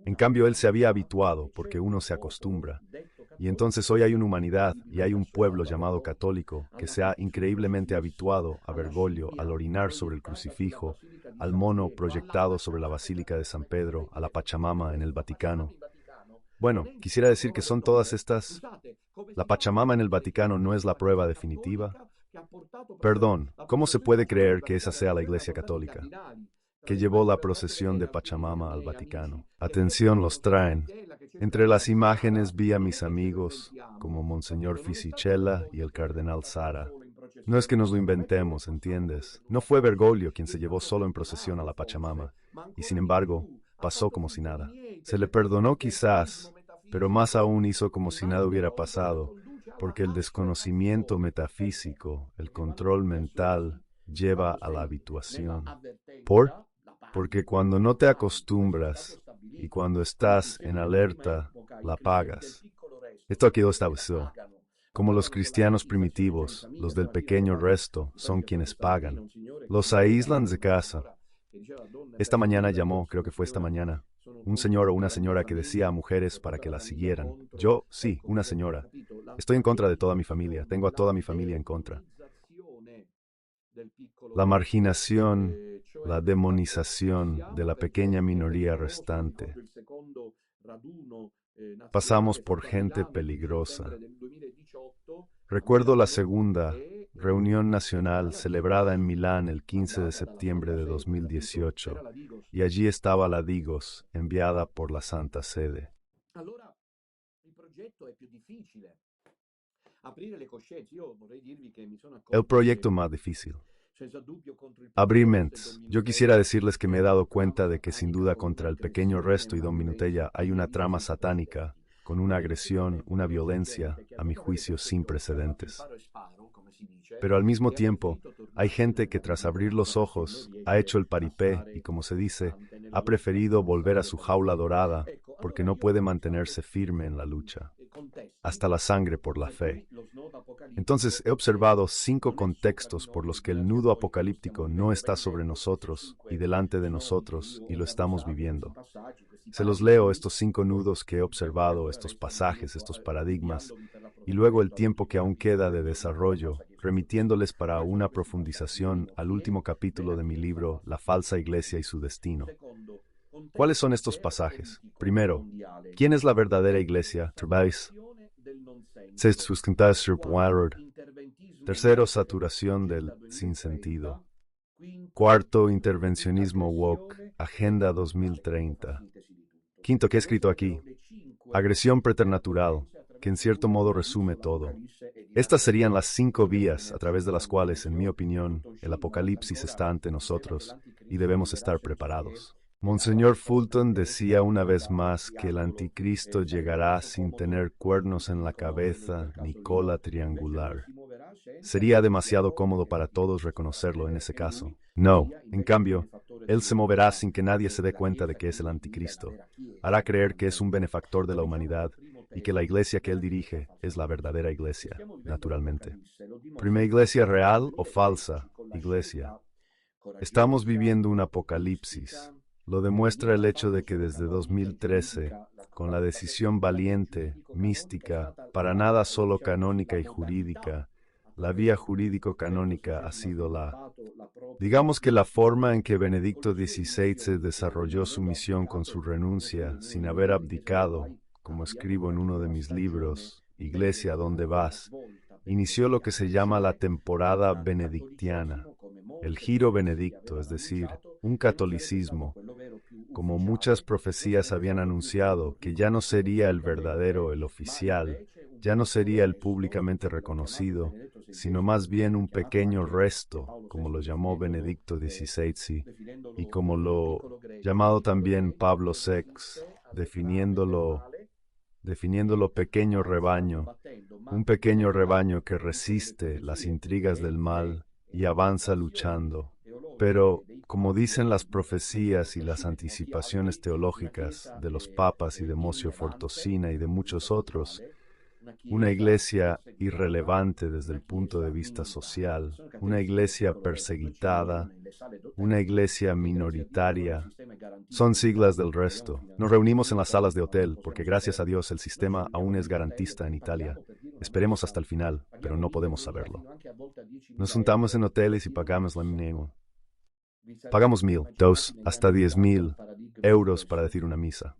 En cambio, él se había habituado, porque uno se acostumbra. Y entonces hoy hay una humanidad y hay un pueblo llamado católico que se ha increíblemente habituado a Bergoglio, al orinar sobre el crucifijo, al mono proyectado sobre la Basílica de San Pedro, a la Pachamama en el Vaticano. Bueno, quisiera decir que son todas estas... ¿La Pachamama en el Vaticano no es la prueba definitiva? Perdón, ¿cómo se puede creer que esa sea la Iglesia Católica, que llevó la procesión de Pachamama al Vaticano? Atención, los traen. Entre las imágenes vi a mis amigos, como Monseñor Fisichella y el Cardenal Sara. No es que nos lo inventemos, ¿entiendes? No fue Bergoglio quien se llevó solo en procesión a la Pachamama, y sin embargo, pasó como si nada. Se le perdonó quizás, pero más aún hizo como si nada hubiera pasado, porque el desconocimiento metafísico, el control mental, lleva a la habituación. Porque cuando no te acostumbras y cuando estás en alerta, la pagas. Esto aquí lo estableció. Como los cristianos primitivos, los del pequeño resto son quienes pagan. Los aíslan de casa. Esta mañana llamó, creo que fue esta mañana, un señor o una señora que decía a mujeres para que la siguieran. Yo, sí, una señora. Estoy en contra de toda mi familia, tengo a toda mi familia en contra. La marginación, la demonización de la pequeña minoría restante. Pasamos por gente peligrosa. Recuerdo la segunda reunión nacional celebrada en Milán el 15 de septiembre de 2018, y allí estaba la Digos, enviada por la Santa Sede. El proyecto más difícil. Abrir mentes. Yo quisiera decirles que me he dado cuenta de que sin duda contra el pequeño resto y Don Minutella hay una trama satánica, con una agresión, una violencia, a mi juicio, sin precedentes. Pero al mismo tiempo, hay gente que tras abrir los ojos, ha hecho el paripé y, como se dice, ha preferido volver a su jaula dorada porque no puede mantenerse firme en la lucha, hasta la sangre por la fe. Entonces he observado 5 contextos por los que el nudo apocalíptico no está sobre nosotros y delante de nosotros y lo estamos viviendo. Se los leo, estos 5 nudos que he observado, estos pasajes, estos paradigmas, y luego el tiempo que aún queda de desarrollo, remitiéndoles para una profundización al último capítulo de mi libro, La falsa iglesia y su destino. ¿Cuáles son estos pasajes? Primero, ¿quién es la verdadera iglesia? Tercero, saturación del sinsentido. Cuarto, intervencionismo woke, Agenda 2030. Quinto, ¿qué he escrito aquí? Agresión preternatural, que en cierto modo resume todo. Estas serían las 5 vías a través de las cuales, en mi opinión, el apocalipsis está ante nosotros y debemos estar preparados. Monseñor Fulton decía una vez más que el anticristo llegará sin tener cuernos en la cabeza ni cola triangular. Sería demasiado cómodo para todos reconocerlo en ese caso. No, en cambio, él se moverá sin que nadie se dé cuenta de que es el anticristo. Hará creer que es un benefactor de la humanidad y que la iglesia que él dirige es la verdadera iglesia, naturalmente. ¿Primera iglesia real o falsa iglesia? Estamos viviendo un apocalipsis. Lo demuestra el hecho de que desde 2013, con la decisión valiente, mística, para nada solo canónica y jurídica, la vía jurídico-canónica ha sido digamos que la forma en que Benedicto XVI se desarrolló su misión con su renuncia, sin haber abdicado, como escribo en uno de mis libros, Iglesia, ¿dónde vas?, inició lo que se llama la temporada benedictiana, el giro benedicto, es decir, un catolicismo, como muchas profecías habían anunciado, que ya no sería el verdadero, el oficial, ya no sería el públicamente reconocido, sino más bien un pequeño resto, como lo llamó Benedicto XVI, y como lo llamado también Pablo VI, definiéndolo pequeño rebaño, un pequeño rebaño que resiste las intrigas del mal y avanza luchando. Pero, como dicen las profecías y las anticipaciones teológicas de los papas y de Mócio Fortosina y de muchos otros, una iglesia irrelevante desde el punto de vista social, una iglesia perseguitada, una iglesia minoritaria, son siglas del resto. Nos reunimos en las salas de hotel porque gracias a Dios el sistema aún es garantista en Italia. Esperemos hasta el final, pero no podemos saberlo. Nos juntamos en hoteles y pagamos la mínimo. Pagamos 1.000, 2, hasta 10.000 euros para decir una misa.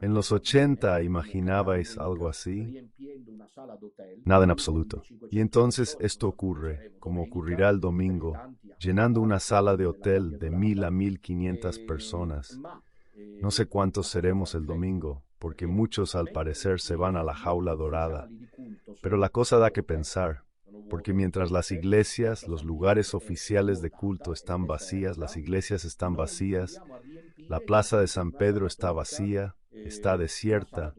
En los 80, ¿imaginabais algo así? Nada en absoluto. Y entonces esto ocurre, como ocurrirá el domingo, llenando una sala de hotel de 1.000 a 1.500 personas. No sé cuántos seremos el domingo, porque muchos al parecer se van a la jaula dorada. Pero la cosa da que pensar, porque mientras las iglesias, los lugares oficiales de culto están vacías, las iglesias están vacías, la plaza de San Pedro está vacía, está desierta,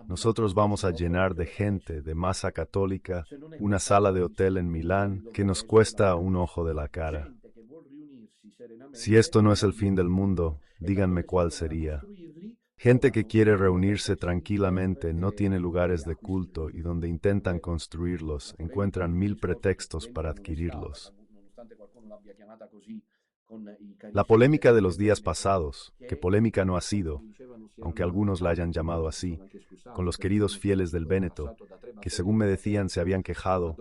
nosotros vamos a llenar de gente, de masa católica, una sala de hotel en Milán que nos cuesta un ojo de la cara. Si esto no es el fin del mundo, díganme cuál sería. Gente que quiere reunirse tranquilamente, no tiene lugares de culto y donde intentan construirlos, encuentran 1.000 pretextos para adquirirlos. La polémica de los días pasados, que polémica no ha sido, aunque algunos la hayan llamado así, con los queridos fieles del Véneto, que según me decían se habían quejado,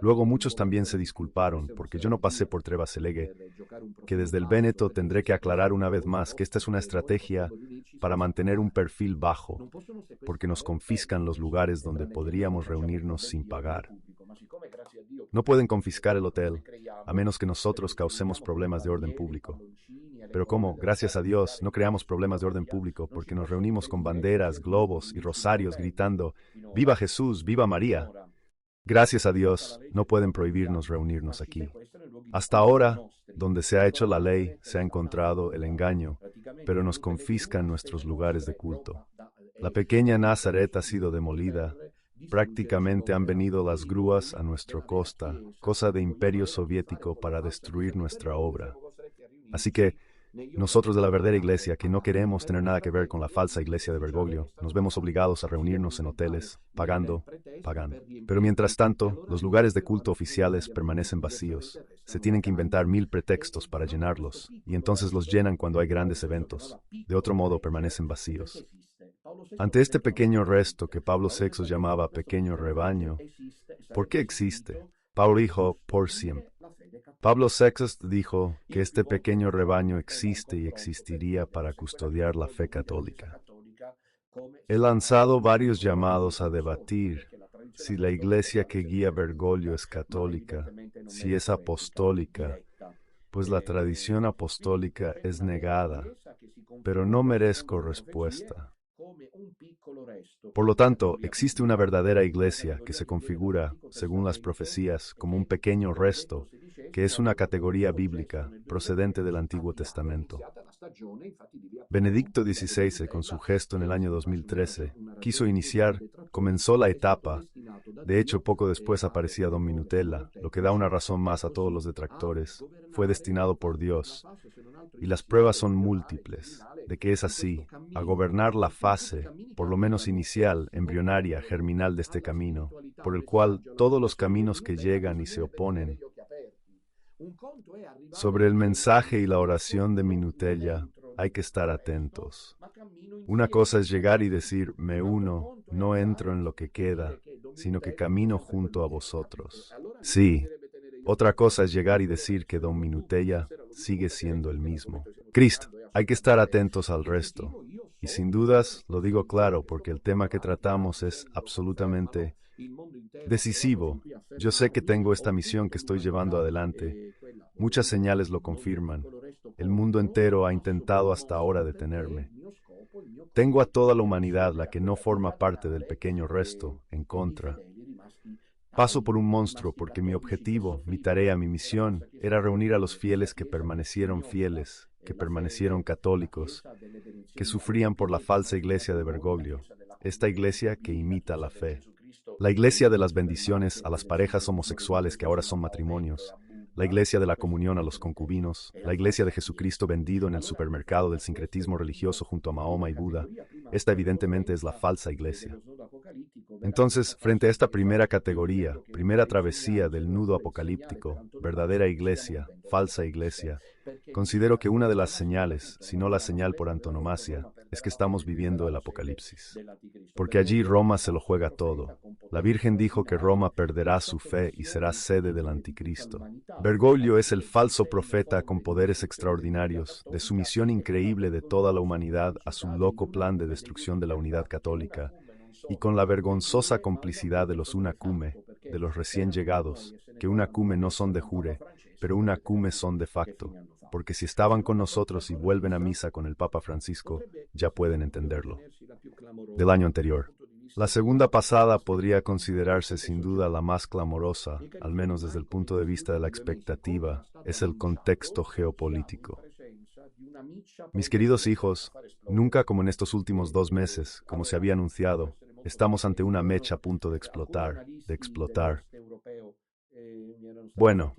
luego muchos también se disculparon, porque yo no pasé por Trebaseleghe, que desde el Véneto tendré que aclarar una vez más que esta es una estrategia para mantener un perfil bajo, porque nos confiscan los lugares donde podríamos reunirnos sin pagar. No pueden confiscar el hotel, a menos que nosotros causemos problemas de orden público. Pero como, gracias a Dios, no creamos problemas de orden público porque nos reunimos con banderas, globos y rosarios gritando, ¡Viva Jesús, viva María! Gracias a Dios, no pueden prohibirnos reunirnos aquí. Hasta ahora, donde se ha hecho la ley, se ha encontrado el engaño, pero nos confiscan nuestros lugares de culto. La pequeña Nazaret ha sido demolida. Prácticamente han venido las grúas a nuestra costa, cosa de imperio soviético para destruir nuestra obra. Así que, Nosotros de la verdadera iglesia, que no queremos tener nada que ver con la falsa iglesia de Bergoglio, nos vemos obligados a reunirnos en hoteles, pagando. Pero mientras tanto, los lugares de culto oficiales permanecen vacíos. Se tienen que inventar 1000 pretextos para llenarlos, y entonces los llenan cuando hay grandes eventos. De otro modo, permanecen vacíos. Ante este pequeño resto que Pablo VI llamaba pequeño rebaño, ¿por qué existe? Pablo dijo, por siempre. Pablo VI dijo que este pequeño rebaño existe y existiría para custodiar la fe católica. He lanzado varios llamados a debatir si la iglesia que guía Bergoglio es católica, si es apostólica, pues la tradición apostólica es negada, pero no merezco respuesta. Por lo tanto, existe una verdadera iglesia que se configura, según las profecías, como un pequeño resto, que es una categoría bíblica procedente del Antiguo Testamento. Benedicto XVI, con su gesto en el año 2013, comenzó la etapa. De hecho, poco después aparecía Don Minutella, lo que da una razón más a todos los detractores. Fue destinado por Dios. Y las pruebas son múltiples, de que es así, a gobernar la fase, por lo menos inicial, embrionaria, germinal de este camino, por el cual todos los caminos que llegan y se oponen. Sobre el mensaje y la oración de Minutella, hay que estar atentos. Una cosa es llegar y decir, me uno, no entro en lo que queda, sino que camino junto a vosotros. Sí. Otra cosa es llegar y decir que Don Minutella sigue siendo el mismo. Cristo, hay que estar atentos al resto. Y sin dudas, lo digo claro, porque el tema que tratamos es absolutamente decisivo. Yo sé que tengo esta misión que estoy llevando adelante. Muchas señales lo confirman. El mundo entero ha intentado hasta ahora detenerme. Tengo a toda la humanidad, la que no forma parte del pequeño resto, en contra. Paso por un monstruo porque mi objetivo, mi tarea, mi misión era reunir a los fieles, que permanecieron católicos, que sufrían por la falsa iglesia de Bergoglio, esta iglesia que imita la fe. La iglesia de las bendiciones a las parejas homosexuales que ahora son matrimonios, la iglesia de la comunión a los concubinos, la iglesia de Jesucristo vendido en el supermercado del sincretismo religioso junto a Mahoma y Buda. Esta evidentemente es la falsa iglesia. Entonces, frente a esta primera categoría, primera travesía del nudo apocalíptico, verdadera iglesia, falsa iglesia, considero que una de las señales, si no la señal por antonomasia, es que estamos viviendo el apocalipsis. Porque allí Roma se lo juega todo. La Virgen dijo que Roma perderá su fe y será sede del anticristo. Bergoglio es el falso profeta con poderes extraordinarios, de sumisión increíble de toda la humanidad a su loco plan de destrucción de la unidad católica, y con la vergonzosa complicidad de los unacume, de los recién llegados, que unacume no son de jure, pero unacume son de facto, porque si estaban con nosotros y vuelven a misa con el Papa Francisco, ya pueden entenderlo. Del año anterior. La segunda pasada podría considerarse sin duda la más clamorosa, al menos desde el punto de vista de la expectativa, es el contexto geopolítico. Mis queridos hijos, nunca como en estos últimos 2 meses, como se había anunciado, estamos ante una mecha a punto de explotar. Bueno,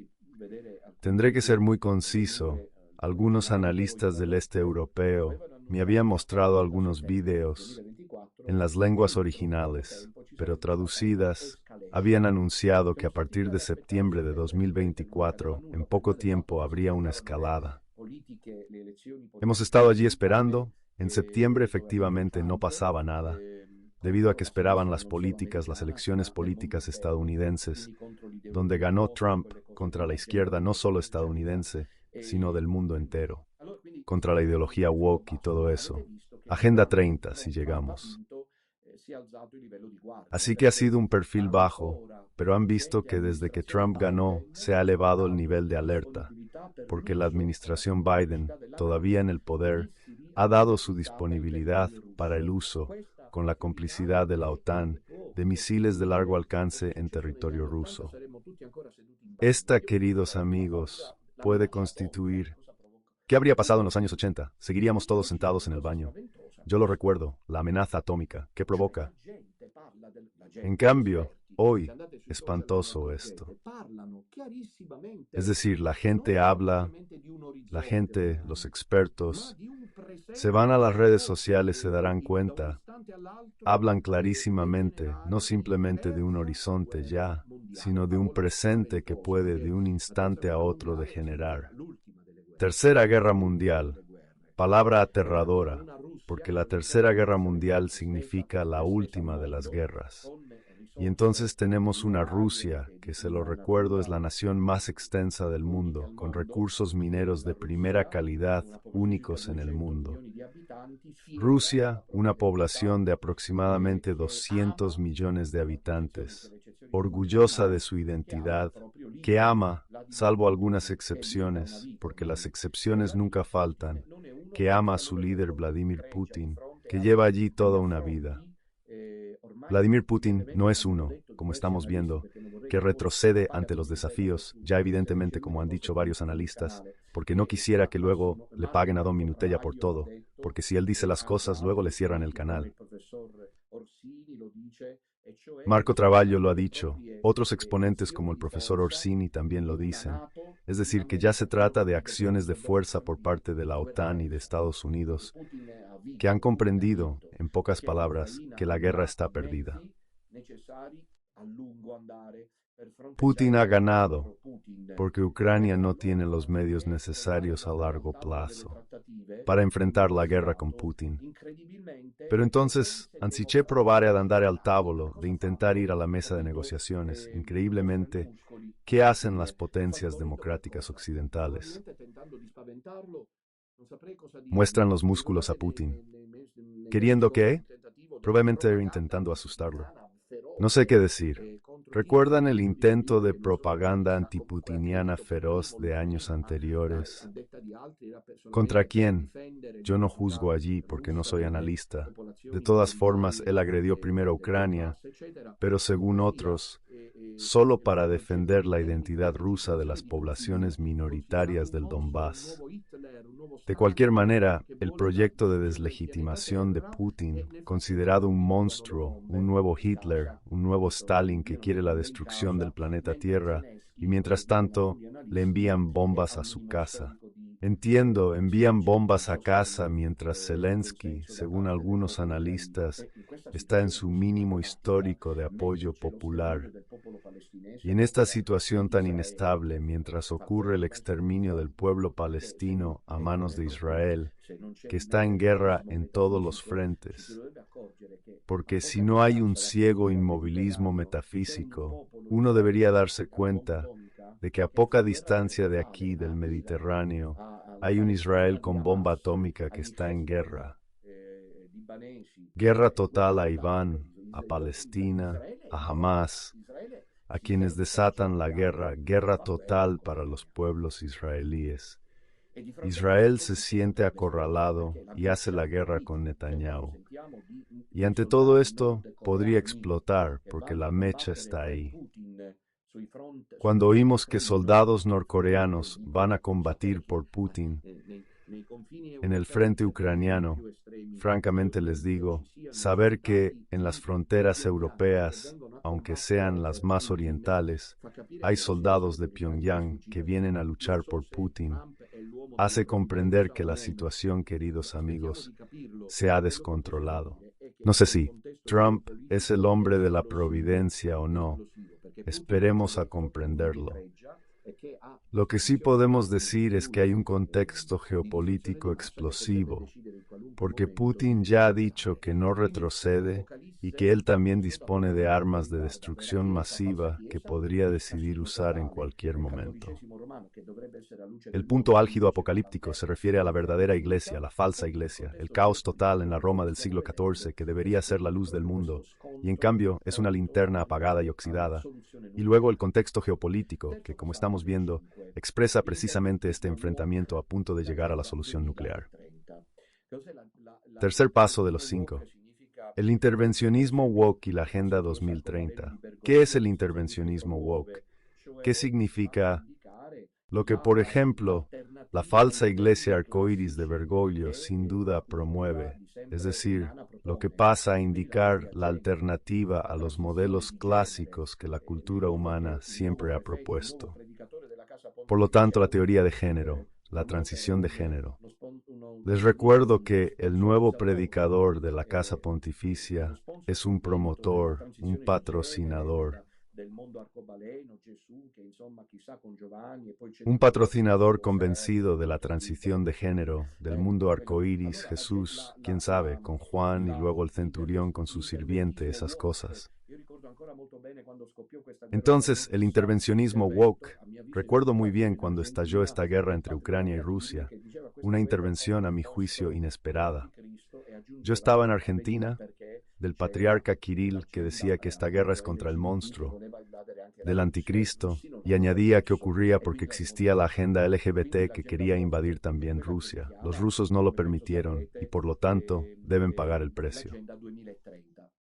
tendré que ser muy conciso. Algunos analistas del este europeo me habían mostrado algunos videos en las lenguas originales, pero traducidas, habían anunciado que a partir de septiembre de 2024, en poco tiempo habría una escalada. Hemos estado allí esperando. En septiembre efectivamente no pasaba nada, debido a que esperaban las elecciones políticas estadounidenses, donde ganó Trump contra la izquierda no solo estadounidense, sino del mundo entero, contra la ideología woke y todo eso. Agenda 30, si llegamos. Así que ha sido un perfil bajo, pero han visto que desde que Trump ganó se ha elevado el nivel de alerta, porque la administración Biden, todavía en el poder, ha dado su disponibilidad para el uso, con la complicidad de la OTAN, de misiles de largo alcance en territorio ruso. Esta, queridos amigos, puede constituir... ¿Qué habría pasado en los años 80? Seguiríamos todos sentados en el baño. Yo lo recuerdo, la amenaza atómica, ¿qué provoca? En cambio, Hoy, espantoso esto. Es decir, la gente habla, la gente, los expertos, se van a las redes sociales, se darán cuenta, hablan clarísimamente, no simplemente de un horizonte ya, sino de un presente que puede de un instante a otro degenerar. Tercera Guerra Mundial, palabra aterradora, porque la Tercera Guerra Mundial significa la última de las guerras. Y entonces tenemos una Rusia, que se lo recuerdo es la nación más extensa del mundo, con recursos mineros de primera calidad, únicos en el mundo. Rusia, una población de aproximadamente 200 millones de habitantes, orgullosa de su identidad, que ama, salvo algunas excepciones, porque las excepciones nunca faltan, que ama a su líder Vladimir Putin, que lleva allí toda una vida. Vladimir Putin no es uno, como estamos viendo, que retrocede ante los desafíos, ya evidentemente como han dicho varios analistas, porque no quisiera que luego le paguen a Don Minutella por todo, porque si él dice las cosas luego le cierran el canal. Marco Travaglio lo ha dicho, otros exponentes como el profesor Orsini también lo dicen, es decir, que ya se trata de acciones de fuerza por parte de la OTAN y de Estados Unidos, que han comprendido, en pocas palabras, que la guerra está perdida. Putin ha ganado, porque Ucrania no tiene los medios necesarios a largo plazo para enfrentar la guerra con Putin. Pero entonces, anziché provare ad andare al tavolo, de intentar ir a la mesa de negociaciones, increíblemente, ¿qué hacen las potencias democráticas occidentales? Muestran los músculos a Putin. ¿Queriendo qué? Probablemente intentando asustarlo. No sé qué decir. ¿Recuerdan el intento de propaganda antiputiniana feroz de años anteriores? ¿Contra quién? Yo no juzgo allí porque no soy analista. De todas formas, él agredió primero a Ucrania, pero según otros, solo para defender la identidad rusa de las poblaciones minoritarias del Donbass. De cualquier manera, el proyecto de deslegitimación de Putin, considerado un monstruo, un nuevo Hitler, un nuevo Stalin que quiere la destrucción del planeta Tierra, y mientras tanto le envían bombas a su casa. Entiendo, envían bombas a casa mientras Zelensky, según algunos analistas, está en su mínimo histórico de apoyo popular. Y en esta situación tan inestable, mientras ocurre el exterminio del pueblo palestino a manos de Israel, que está en guerra en todos los frentes, porque si no hay un ciego inmovilismo metafísico, uno debería darse cuenta de que a poca distancia de aquí, del Mediterráneo, hay un Israel con bomba atómica que está en guerra. Guerra total a Irán, a Palestina, a Hamas, a quienes desatan la guerra, guerra total para los pueblos israelíes. Israel se siente acorralado y hace la guerra con Netanyahu. Y ante todo esto podría explotar porque la mecha está ahí. Cuando oímos que soldados norcoreanos van a combatir por Putin en el frente ucraniano, francamente les digo, saber que en las fronteras europeas, aunque sean las más orientales, hay soldados de Pyongyang que vienen a luchar por Putin, hace comprender que la situación, queridos amigos, se ha descontrolado. No sé si Trump es el hombre de la providencia o no. Esperemos a comprenderlo. Lo que sí podemos decir es que hay un contexto geopolítico explosivo, porque Putin ya ha dicho que no retrocede y que él también dispone de armas de destrucción masiva que podría decidir usar en cualquier momento. El punto álgido apocalíptico se refiere a la verdadera iglesia, la falsa iglesia, el caos total en la Roma del siglo XIV que debería ser la luz del mundo, y en cambio es una linterna apagada y oxidada. Y luego el contexto geopolítico, que como estamos viendo, expresa precisamente este enfrentamiento a punto de llegar a la solución nuclear. Tercer paso de los 5. El intervencionismo woke y la Agenda 2030. ¿Qué es el intervencionismo woke? ¿Qué significa? Lo que, por ejemplo, la falsa iglesia arcoíris de Bergoglio sin duda promueve, es decir, lo que pasa a indicar la alternativa a los modelos clásicos que la cultura humana siempre ha propuesto. Por lo tanto, la teoría de género, la transición de género. Les recuerdo que el nuevo predicador de la Casa Pontificia es un promotor, un patrocinador. Un patrocinador convencido de la transición de género, del mundo arcoíris, Jesús, quién sabe, con Juan y luego el centurión con su sirviente, esas cosas. Entonces, el intervencionismo woke, recuerdo muy bien cuando estalló esta guerra entre Ucrania y Rusia, una intervención a mi juicio inesperada. Yo estaba en Argentina, del patriarca Kirill que decía que esta guerra es contra el monstruo, del anticristo, y añadía que ocurría porque existía la agenda LGBT que quería invadir también Rusia. Los rusos no lo permitieron y por lo tanto deben pagar el precio.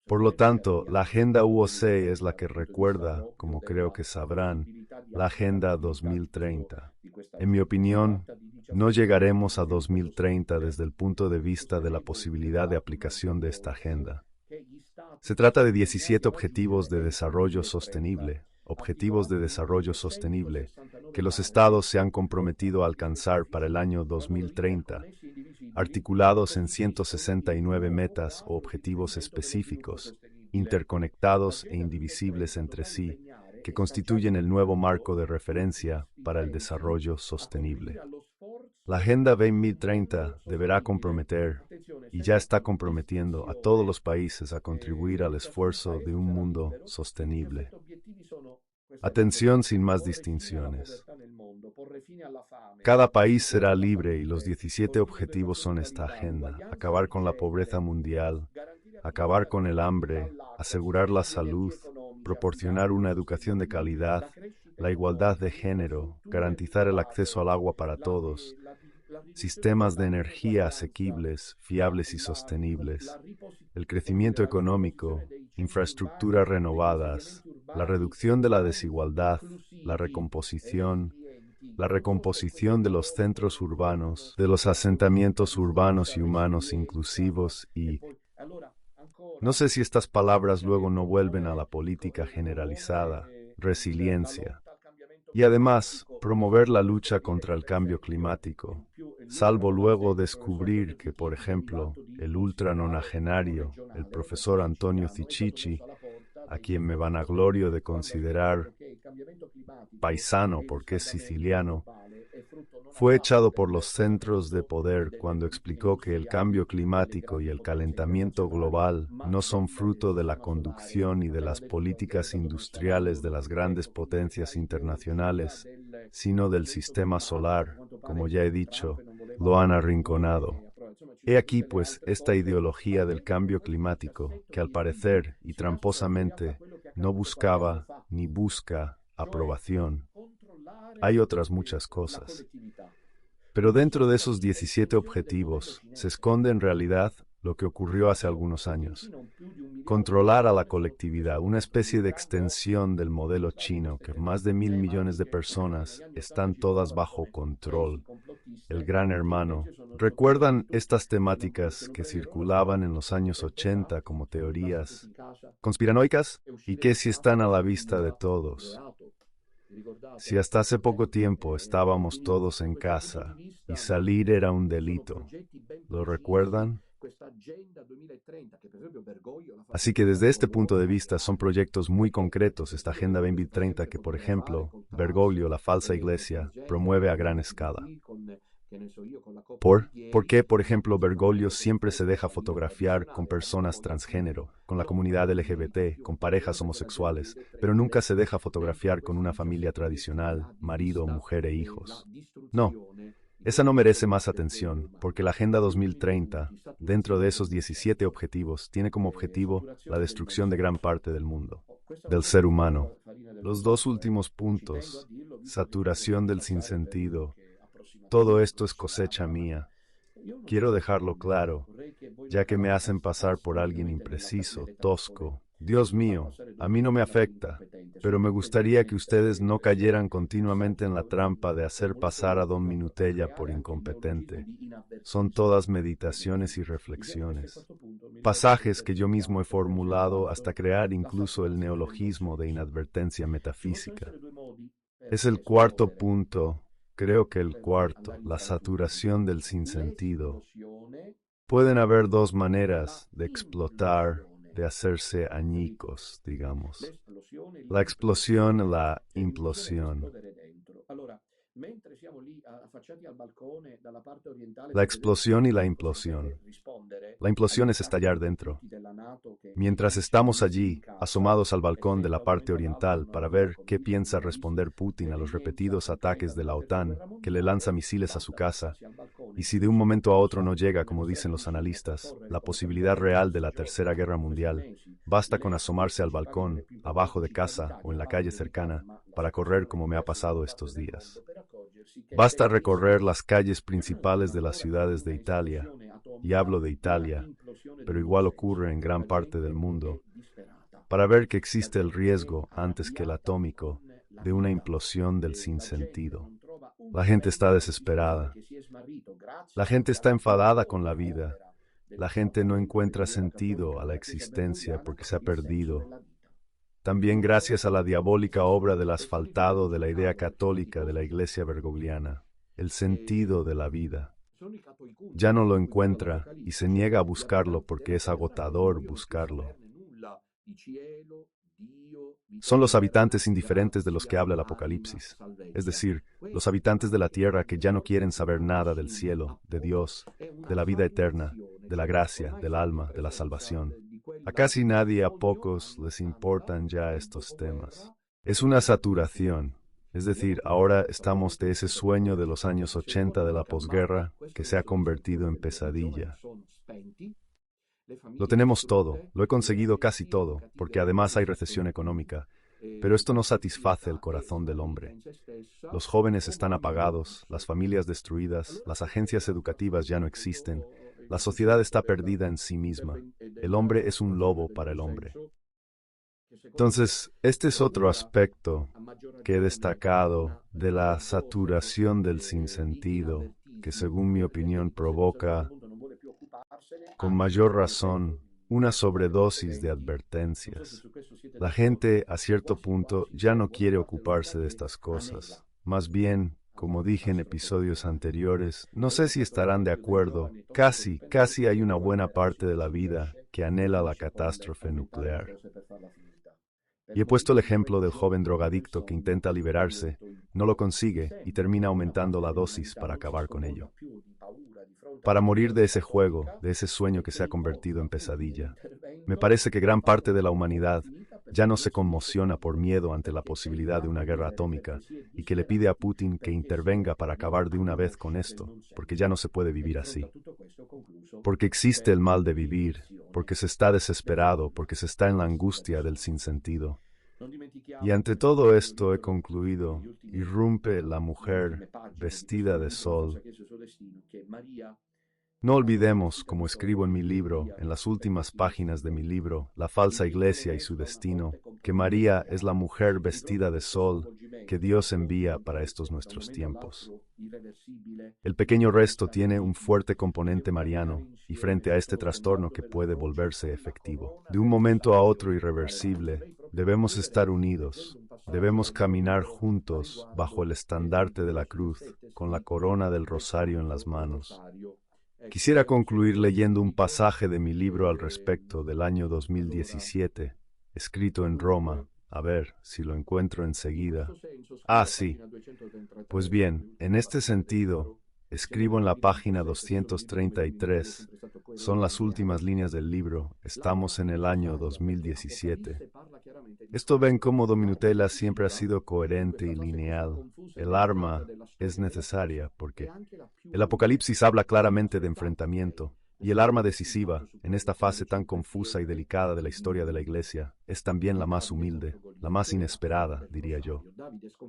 Por lo tanto, la Agenda UOC es la que recuerda, como creo que sabrán, la Agenda 2030. En mi opinión, no llegaremos a 2030 desde el punto de vista de la posibilidad de aplicación de esta agenda. Se trata de 17 objetivos de desarrollo sostenible, que los estados se han comprometido a alcanzar para el año 2030, articulados en 169 metas o objetivos específicos, interconectados e indivisibles entre sí, que constituyen el nuevo marco de referencia para el desarrollo sostenible. La Agenda 2030 deberá comprometer, y ya está comprometiendo a todos los países a contribuir al esfuerzo de un mundo sostenible. Atención sin más distinciones. Cada país será libre y los 17 objetivos son esta agenda: acabar con la pobreza mundial, acabar con el hambre, asegurar la salud, proporcionar una educación de calidad, la igualdad de género, garantizar el acceso al agua para todos, sistemas de energía asequibles, fiables y sostenibles, el crecimiento económico, infraestructuras renovadas, la reducción de la desigualdad, la recomposición de los centros urbanos, de los asentamientos urbanos y humanos inclusivos y... No sé si estas palabras luego no vuelven a la política generalizada, resiliencia. Y además, promover la lucha contra el cambio climático, salvo luego descubrir que, por ejemplo, el ultranonagenario, el profesor Antonio Zichichi, a quien me vanaglorio de considerar paisano porque es siciliano, fue echado por los centros de poder cuando explicó que el cambio climático y el calentamiento global no son fruto de la conducción y de las políticas industriales de las grandes potencias internacionales, sino del sistema solar, como ya he dicho, lo han arrinconado. He aquí, pues, esta ideología del cambio climático, que al parecer, y tramposamente, no buscaba ni busca aprobación. Hay otras muchas cosas. Pero dentro de esos 17 objetivos se esconde en realidad lo que ocurrió hace algunos años. Controlar a la colectividad, una especie de extensión del modelo chino, que más de 1.000 millones de personas están todas bajo control. El Gran Hermano. ¿Recuerdan estas temáticas que circulaban en los años 80 como teorías conspiranoicas? Y que si están a la vista de todos. Si hasta hace poco tiempo estábamos todos en casa y salir era un delito, ¿lo recuerdan? Así que desde este punto de vista son proyectos muy concretos esta Agenda 2030 que, por ejemplo, Bergoglio, la falsa iglesia, promueve a gran escala. ¿Por qué, por ejemplo, Bergoglio siempre se deja fotografiar con personas transgénero, con la comunidad LGBT, con parejas homosexuales, pero nunca se deja fotografiar con una familia tradicional, marido, mujer e hijos? No, esa no merece más atención, porque la Agenda 2030, dentro de esos 17 objetivos, tiene como objetivo la destrucción de gran parte del mundo, del ser humano. Los dos últimos puntos, saturación del sinsentido, todo esto es cosecha mía. Quiero dejarlo claro, ya que me hacen pasar por alguien impreciso, tosco, Dios mío, a mí no me afecta, pero me gustaría que ustedes no cayeran continuamente en la trampa de hacer pasar a don Minutella por incompetente. Son todas meditaciones y reflexiones. Pasajes que yo mismo he formulado hasta crear incluso el neologismo de inadvertencia metafísica. Es el cuarto punto, creo que el cuarto, la saturación del sinsentido. Pueden haber dos maneras de explotar, de hacerse añicos, digamos. La explosión y la implosión. La explosión y la implosión. La implosión es estallar dentro. Mientras estamos allí, asomados al balcón de la parte oriental para ver qué piensa responder Putin a los repetidos ataques de la OTAN, que le lanza misiles a su casa, y si de un momento a otro no llega, como dicen los analistas, la posibilidad real de la Tercera Guerra Mundial, basta con asomarse al balcón, abajo de casa o en la calle cercana, para correr como me ha pasado estos días. Basta recorrer las calles principales de las ciudades de Italia, y hablo de Italia, pero igual ocurre en gran parte del mundo, para ver que existe el riesgo, antes que el atómico, de una implosión del sinsentido. La gente está desesperada. La gente está enfadada con la vida. La gente no encuentra sentido a la existencia porque se ha perdido. También gracias a la diabólica obra del asfaltado de la idea católica de la Iglesia bergogliana, el sentido de la vida. Ya no lo encuentra y se niega a buscarlo porque es agotador buscarlo. Son los habitantes indiferentes de los que habla el Apocalipsis, es decir, los habitantes de la tierra que ya no quieren saber nada del cielo, de Dios, de la vida eterna, de la gracia, del alma, de la salvación. A casi nadie, a pocos, les importan ya estos temas. Es una saturación, es decir, ahora estamos de ese sueño de los años 80 de la posguerra que se ha convertido en pesadilla. Lo tenemos todo, lo he conseguido casi todo, porque además hay recesión económica, pero esto no satisface el corazón del hombre. Los jóvenes están apagados, las familias destruidas, las agencias educativas ya no existen, la sociedad está perdida en sí misma, el hombre es un lobo para el hombre. Entonces, este es otro aspecto que he destacado de la saturación del sinsentido, que según mi opinión provoca, con mayor razón, una sobredosis de advertencias. La gente, a cierto punto, ya no quiere ocuparse de estas cosas. Más bien, como dije en episodios anteriores, no sé si estarán de acuerdo, casi hay una buena parte de la vida que anhela la catástrofe nuclear. Y he puesto el ejemplo del joven drogadicto que intenta liberarse, no lo consigue y termina aumentando la dosis para acabar con ello. Para morir de ese juego, de ese sueño que se ha convertido en pesadilla. Me parece que gran parte de la humanidad ya no se conmociona por miedo ante la posibilidad de una guerra atómica y que le pide a Putin que intervenga para acabar de una vez con esto, porque ya no se puede vivir así. Porque existe el mal de vivir, porque se está desesperado, porque se está en la angustia del sinsentido. Y ante todo esto he concluido, irrumpe la mujer vestida de sol. No olvidemos, como escribo en mi libro, en las últimas páginas de mi libro, La falsa iglesia y su destino, que María es la mujer vestida de sol que Dios envía para estos nuestros tiempos. El pequeño resto tiene un fuerte componente mariano, y frente a este trastorno que puede volverse efectivo, de un momento a otro irreversible, debemos estar unidos, debemos caminar juntos bajo el estandarte de la cruz, con la corona del rosario en las manos. Quisiera concluir leyendo un pasaje de mi libro al respecto del año 2017, escrito en Roma. A ver si lo encuentro enseguida. Ah, sí. Pues bien, en este sentido, escribo en la página 233, son las últimas líneas del libro, estamos en el año 2017. Esto ven cómo Dominutella siempre ha sido coherente y lineal. El arma es necesaria porque el Apocalipsis habla claramente de enfrentamiento, y el arma decisiva, en esta fase tan confusa y delicada de la historia de la Iglesia, es también la más humilde, la más inesperada, diría yo.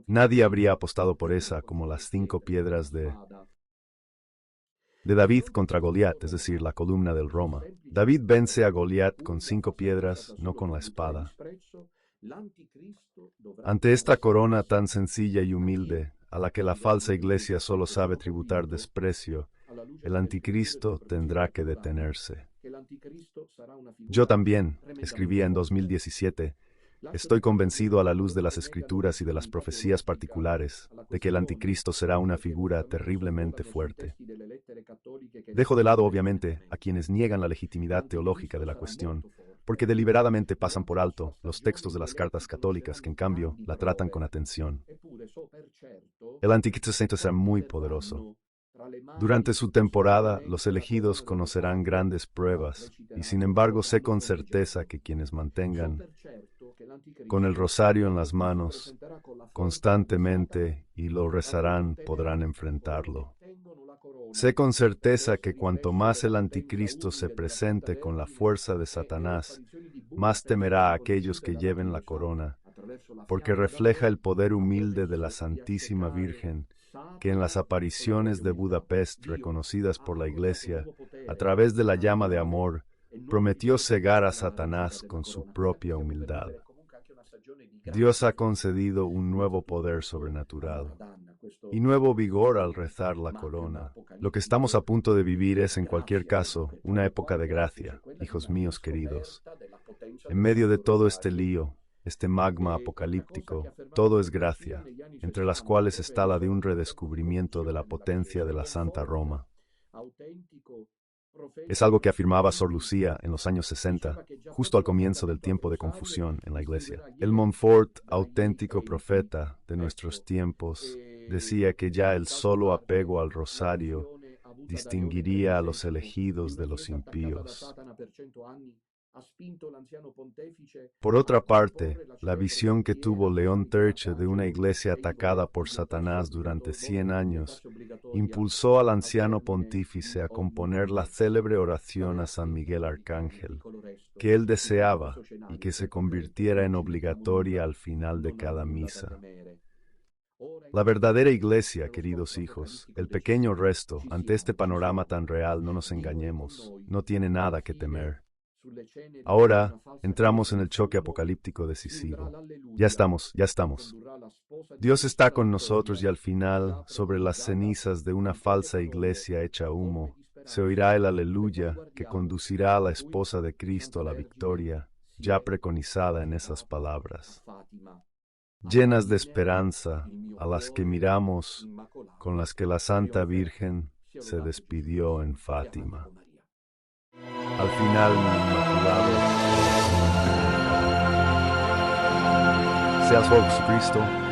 Nadie habría apostado por esa como las 5 piedras de... de David contra Goliat, es decir, la columna del Roma. David vence a Goliat con 5 piedras, no con la espada. Ante esta corona tan sencilla y humilde, a la que la falsa iglesia solo sabe tributar desprecio, el anticristo tendrá que detenerse. Yo también, escribía en 2017, estoy convencido a la luz de las escrituras y de las profecías particulares de que el anticristo será una figura terriblemente fuerte. Dejo de lado, obviamente, a quienes niegan la legitimidad teológica de la cuestión, porque deliberadamente pasan por alto los textos de las cartas católicas que, en cambio, la tratan con atención. El anticristo será muy poderoso. Durante su temporada, los elegidos conocerán grandes pruebas, y sin embargo sé con certeza que quienes mantengan con el rosario en las manos constantemente y lo rezarán podrán enfrentarlo. Sé con certeza que cuanto más el anticristo se presente con la fuerza de Satanás, más temerá a aquellos que lleven la corona, porque refleja el poder humilde de la Santísima Virgen, que en las apariciones de Budapest reconocidas por la Iglesia, a través de la llama de amor, prometió cegar a Satanás con su propia humildad. Dios ha concedido un nuevo poder sobrenatural y nuevo vigor al rezar la corona. Lo que estamos a punto de vivir es, en cualquier caso, una época de gracia, hijos míos queridos. En medio de todo este lío, este magma apocalíptico, todo es gracia, entre las cuales está la de un redescubrimiento de la potencia de la Santa Roma. Es algo que afirmaba Sor Lucía en los años 60, justo al comienzo del tiempo de confusión en la Iglesia. El Montfort, auténtico profeta de nuestros tiempos, decía que ya el solo apego al rosario distinguiría a los elegidos de los impíos. Por otra parte, la visión que tuvo León XIII de una iglesia atacada por Satanás durante 100 años impulsó al anciano pontífice a componer la célebre oración a San Miguel Arcángel, que él deseaba y que se convirtiera en obligatoria al final de cada misa. La verdadera iglesia, queridos hijos, el pequeño resto, ante este panorama tan real, no nos engañemos, no tiene nada que temer. Ahora entramos en el choque apocalíptico decisivo. Ya estamos. Dios está con nosotros y al final, sobre las cenizas de una falsa iglesia hecha humo, se oirá el aleluya que conducirá a la esposa de Cristo a la victoria, ya preconizada en esas palabras. Llenas de esperanza, a las que miramos, con las que la Santa Virgen se despidió en Fátima. Al final, mi inmaculado, seas Jesucristo.